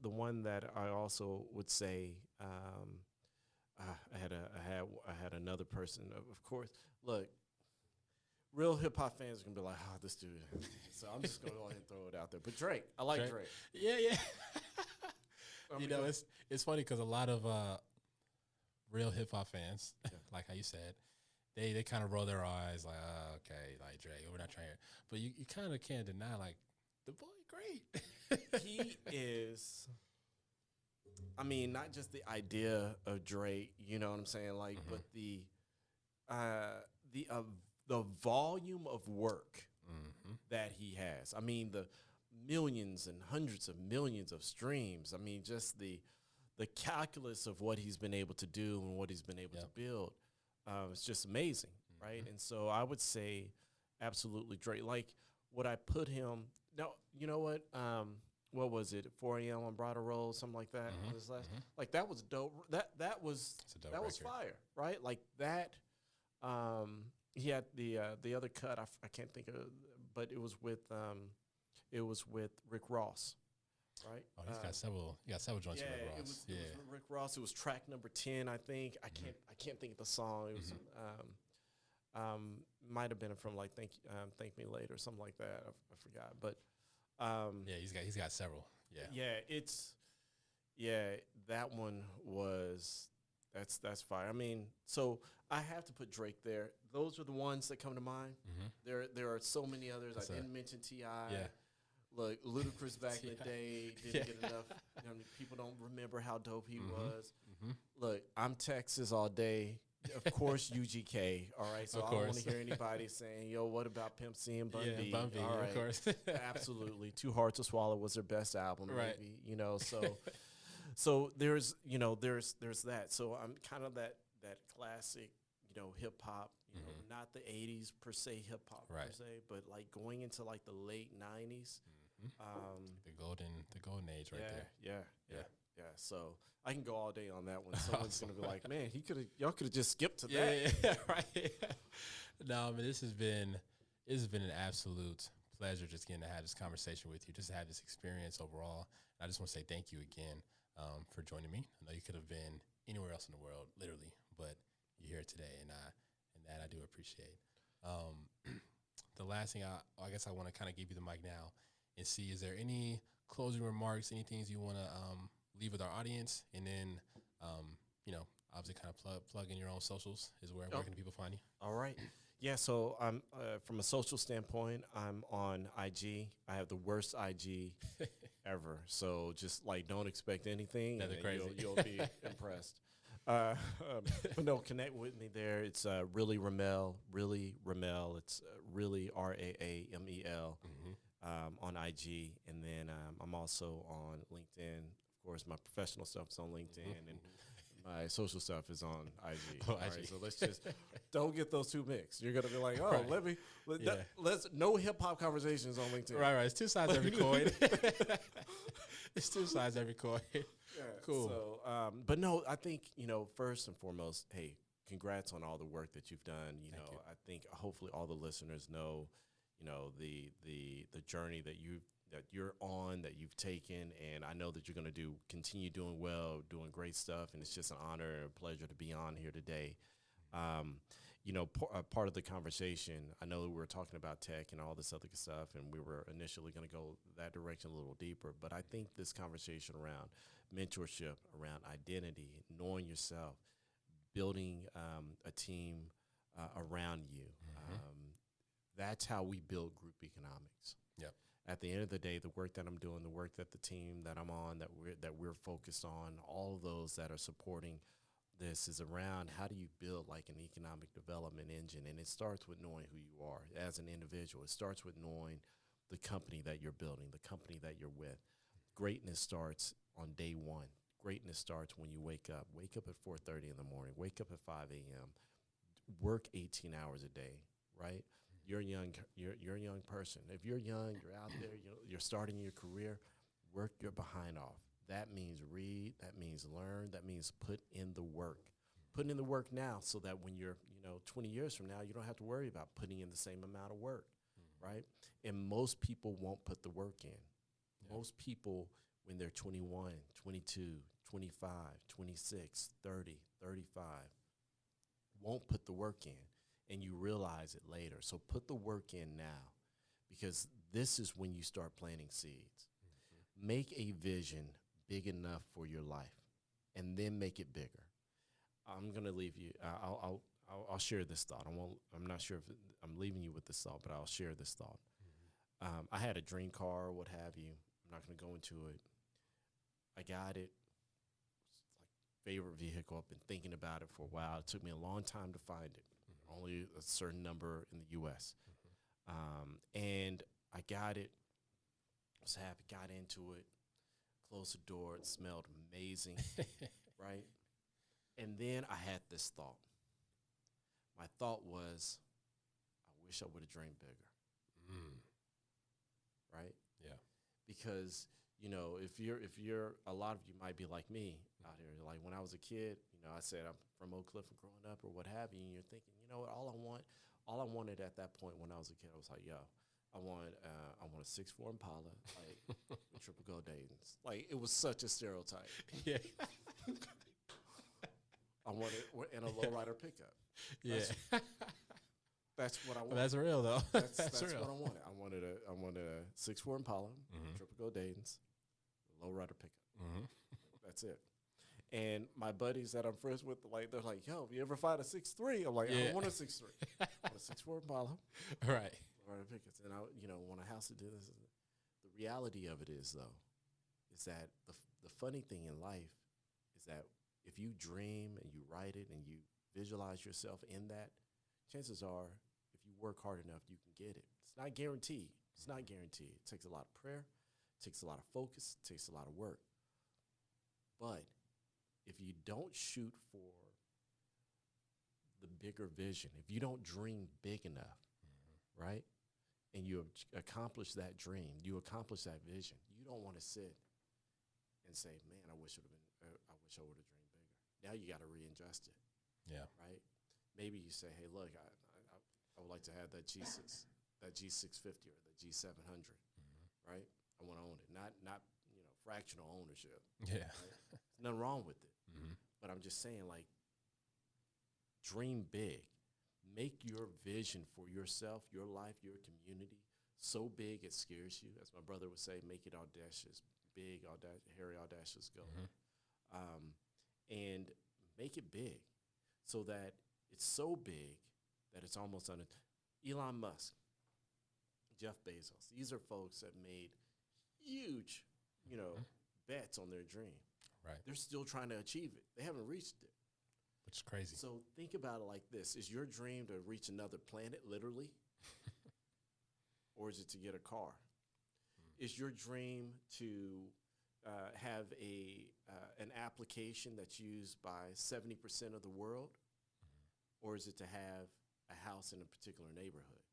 one that I also would say, I had another person, of course. Look, real hip hop fans are gonna be like, "Oh, this dude." So I'm just gonna go ahead and throw it out there. But Drake, I like Drake. Yeah. You know, it's funny because a lot of real hip hop fans, like how you said, they kind of roll their eyes like, "Oh, okay, like Drake, we're not trying." But you kind of can't deny, like, the boy great. He is. I mean, not just the idea of Drake, you know what I'm saying, like, but the volume of work that he has. I mean, the millions and hundreds of millions of streams. I mean, just the calculus of what he's been able to do and what he's been able to build. It's just amazing, right? And so I would say absolutely Drake. Like, would I put him No, you know what was it? 4 a.m. on Bridal Road, something like that. Was last, like that was dope. That was was fire, right? Like that. He had the other cut. I can't think of, but it was with Rick Ross, right? Oh, he's got several. He got several joints with Rick Ross. It was Rick Ross. It was track number 10, I think. I can't think of the song. It was might have been from like Thank Me Later or something like that. I forgot, but he's got several. That one was that's fire. I mean, so I have to put Drake there. Those are the ones that come to mind. There are so many others. I didn't mention T.I. Yeah. Look, Ludacris back in the day didn't get enough. You know, people don't remember how dope he was. Look, I'm Texas all day. Of course, UGK. All right, so I don't want to hear anybody saying, "Yo, what about Pimp C and Bun B?" Yeah, Bun B, all right, of course. Absolutely. Too Hard to Swallow was their best album, right? Maybe, you know. So there's that. So I'm kind of that classic, hip hop. Not the '80s per se hip hop per se, but like going into like the late '90s. The golden age right there. Yeah. So I can go all day on that one. Someone's gonna be like, "Man, y'all could have just skipped to that." Yeah, right. No, I mean, this has been an absolute pleasure just getting to have this conversation with you, just to have this experience overall. And I just want to say thank you again for joining me. I know you could have been anywhere else in the world, literally, but you're here today, and that I do appreciate. The last thing I guess I want to kind of give you the mic now and see, is there any closing remarks, any things you want to leave with our audience, and then obviously kind of plug in your own socials is where can people find you? All right. Yeah, so I'm from a social standpoint, I'm on IG. I have the worst IG ever. So just like don't expect anything. That's crazy. You'll be impressed. But no, connect with me there. It's really Raamel. It's really Raamel on IG, and then I'm also on LinkedIn. Of course, my professional stuff is on LinkedIn, and my social stuff is on IG. Oh, All IG. right, so let's just don't get those two mixed. You're gonna be like, oh, Right. let's no hip hop conversations on LinkedIn. Right. It's two sides every coin. It's two sides every coin. Yeah, Cool. So, but no, I think first and foremost, hey, congrats on all the work that you've done. Thank you. I think hopefully all the listeners know, the journey that you're on, that you've taken, and I know that you're going to continue doing well, doing great stuff, and it's just an honor and a pleasure to be on here today. Part of the conversation, I know that we were talking about tech and all this other stuff, and we were initially going to go that direction a little deeper, but I think this conversation around mentorship, around identity, knowing yourself, building a team around you, that's how we build group economics. Yep. At the end of the day, the work that I'm doing, the work that the team that I'm on, that we're focused on, all of those that are supporting this is around how do you build like an economic development engine. And it starts with knowing who you are as an individual. It starts with knowing the company that you're building, the company that you're with. Greatness starts on day one. Greatness starts when you wake up. Wake up at 4:30 in the morning. Wake up at 5 a.m. Work 18 hours a day, right? You're young. You're a young person. If you're young, you're out there. You're starting your career. Work your behind off. That means read. That means learn. That means put in the work. Put in the work now, so that when you're 20 years from now, you don't have to worry about putting in the same amount of work, right? And most people won't put the work in. Yeah. Most people, when they're 21, 22, 25, 26, 30, 35, won't put the work in. And you realize it later. So put the work in now, because this is when you start planting seeds. Make a vision big enough for your life, and then make it bigger. I'm gonna leave you. I'll share this thought. I'm not sure if I'm leaving you with this thought, but I'll share this thought. I had a dream car, or what have you. I'm not gonna go into it. I got it. It's like favorite vehicle. I've been thinking about it for a while. It took me a long time to find it. Only a certain number in the U.S. And I got it. Was happy. Got into it. Closed the door. It smelled amazing, right? And then I had this thought. My thought was, I wish I would have dreamed bigger, right? Yeah. Because, you know, if you're a lot of you might be like me out here. Like when I was a kid, you know, I said I'm from Oak Cliff and growing up or what have you, and you're thinking, you know what, all I wanted at that point when I was a kid, I was like, yo, I want a 6'4" Impala, like with triple gold Dayton's. Like it was such a stereotype. Yeah. I wanted in a lowrider pickup. Yeah. That's what I wanted. That's real though. That's real. what I wanted. I wanted a 6'4" Impala, triple gold Dayton's, lowrider pickup. That's it. And my buddies that I'm friends with, like they're like, "Yo, you ever find a 6'3"? I'm like, I don't want a 6'3". I want a 6'4" Impala, Right. lowrider pickups. And I, you know, want a house to do this. The reality of it is though, is that the funny thing in life is that if you dream and you write it and you visualize yourself in that, chances are, if you work hard enough, you can get it. It's not guaranteed. It's not guaranteed. It takes a lot of prayer. It takes a lot of focus. It takes a lot of work. But if you don't shoot for the bigger vision, if you don't dream big enough, right, and you accomplish that dream, you accomplish that vision, you don't want to sit and say, man, I wish I would have dreamed bigger. Now you got to readjust it. Yeah. Right? Maybe you say, hey, look, I would like to have that G650 or the G700, right? I want to own it. Not you know, fractional ownership. Yeah. Right? There's nothing wrong with it. But I'm just saying, like, dream big. Make your vision for yourself, your life, your community so big it scares you. As my brother would say, make it audacious, big, hairy, audacious goal. And make it big so that it's so big that it's almost Elon Musk, Jeff Bezos. These are folks that made huge, you know, bets on their dream. Right. They're still trying to achieve it. They haven't reached it. Which is crazy. So think about it like this. Is your dream to reach another planet, literally? Or is it to get a car? Is your dream to have an application that's used by 70% of the world? Or is it to have a house in a particular neighborhood?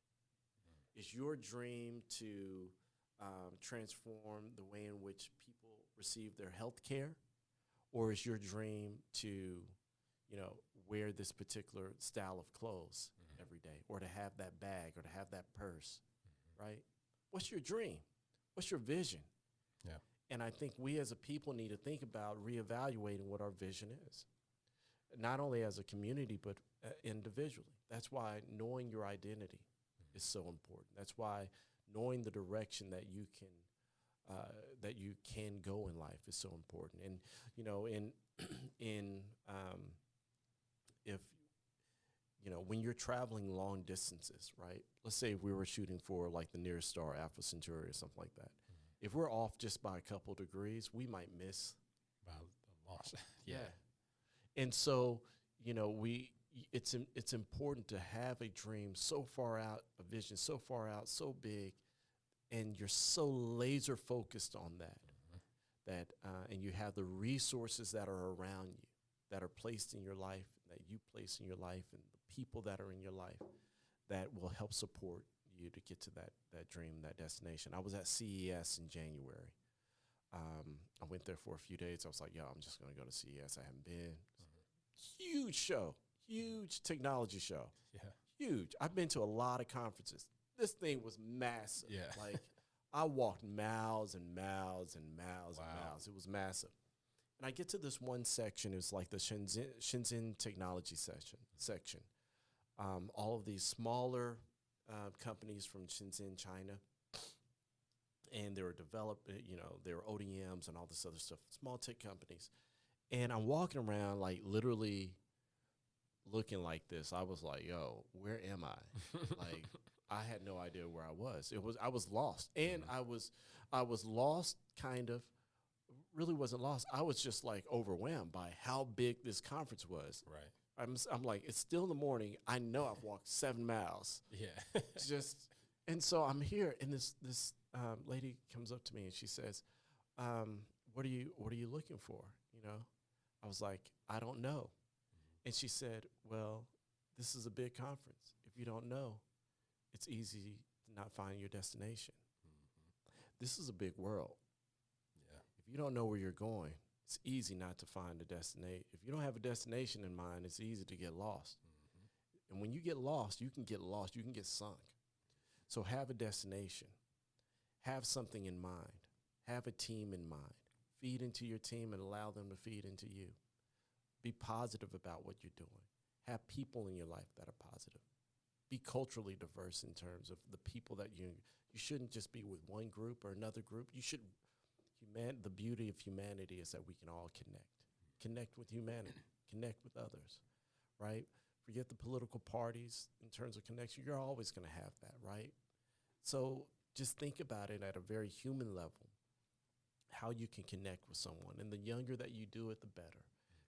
Is your dream to transform the way in which people receive their health care? Or is your dream to, you know, wear this particular style of clothes every day, or to have that bag, or to have that purse, right? What's your dream? What's your vision? Yeah. And I think we as a people need to think about reevaluating what our vision is, not only as a community, but individually. That's why knowing your identity is so important. That's why knowing the direction that you can go in life is so important. And you know, if you know, when you're traveling long distances, right? Let's say if we were shooting for like the nearest star, Alpha Centauri, or something like that. If we're off just by a couple degrees, we might miss. By the loss. Yeah. And so, you know, it's important to have a dream so far out, a vision so far out, so big, and you're so laser focused on that, and you have the resources that are around you, that are placed in your life, that you place in your life, and the people that are in your life that will help support you to get to that dream, that destination. I was at CES in January. I went there for a few days. I was like, yo, I'm just going to go to CES. I haven't been. Huge show, huge technology show. Yeah. Huge. I've been to a lot of conferences. This thing was massive. Yeah. Like, I walked miles and miles and miles and Wow. miles. It was massive. And I get to this one section. It was like the Shenzhen technology section. All of these smaller companies from Shenzhen, China, and they were they were ODMs and all this other stuff, small tech companies. And I'm walking around, like, literally looking like this. I was like, yo, where am I? Like, I had no idea where I was. I was lost. And I was lost, kind of, really wasn't lost. I was just, like, overwhelmed by how big this conference was. Right. I'm like, it's still in the morning. I know I've walked 7 miles. Yeah. And so I'm here, and this lady comes up to me and she says, what are you looking for? You know, I was like, I don't know. And she said, well, this is a big conference. If you don't know, it's easy to not find your destination. this is a big world. Yeah. If you don't know where you're going, it's easy not to find a destination. If you don't have a destination in mind, it's easy to get lost. And when you get lost, you can get sunk. So have a destination. Have something in mind. Have a team in mind. Feed into your team and allow them to feed into you. Be positive about what you're doing. Have people in your life that are positive. Be culturally diverse in terms of the people that you shouldn't just be with one group or another group. The beauty of humanity is that we can all connect with humanity, connect with others, right? Forget the political parties in terms of connection. You're always going to have that, right? So just think about it at a very human level, how you can connect with someone. And the younger that you do it, the better.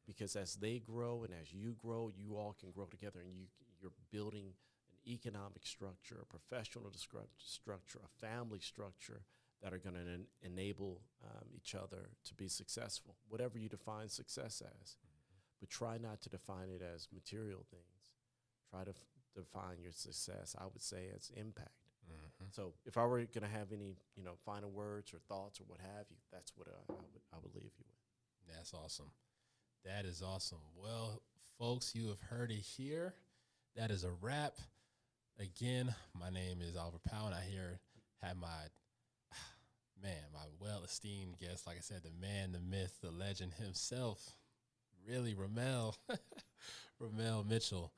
Because as they grow and as you grow, you all can grow together, and you're building an economic structure, a professional structure, a family structure that are going to enable each other to be successful, whatever you define success as. But try not to define it as material things. Try to define your success, I would say, as impact. So if I were going to have any, final words or thoughts or what have you, that's what I would leave you with. That's awesome. That is awesome. Well, folks, you have heard it here. That is a wrap. Again, my name is Oliver Powell, and I here have my well-esteemed guest, like I said, the man, the myth, the legend himself, really, Raamel Mitchell.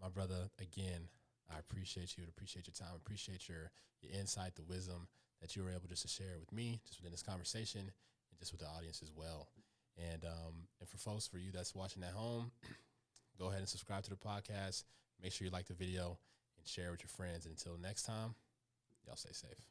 My brother, again, I appreciate you. Appreciate your time. Appreciate your insight, the wisdom that you were able just to share with me, just within this conversation, and just with the audience as well. And for folks, for you that's watching at home, go ahead and subscribe to the podcast. Make sure you like the video and share with your friends. And until next time, y'all stay safe.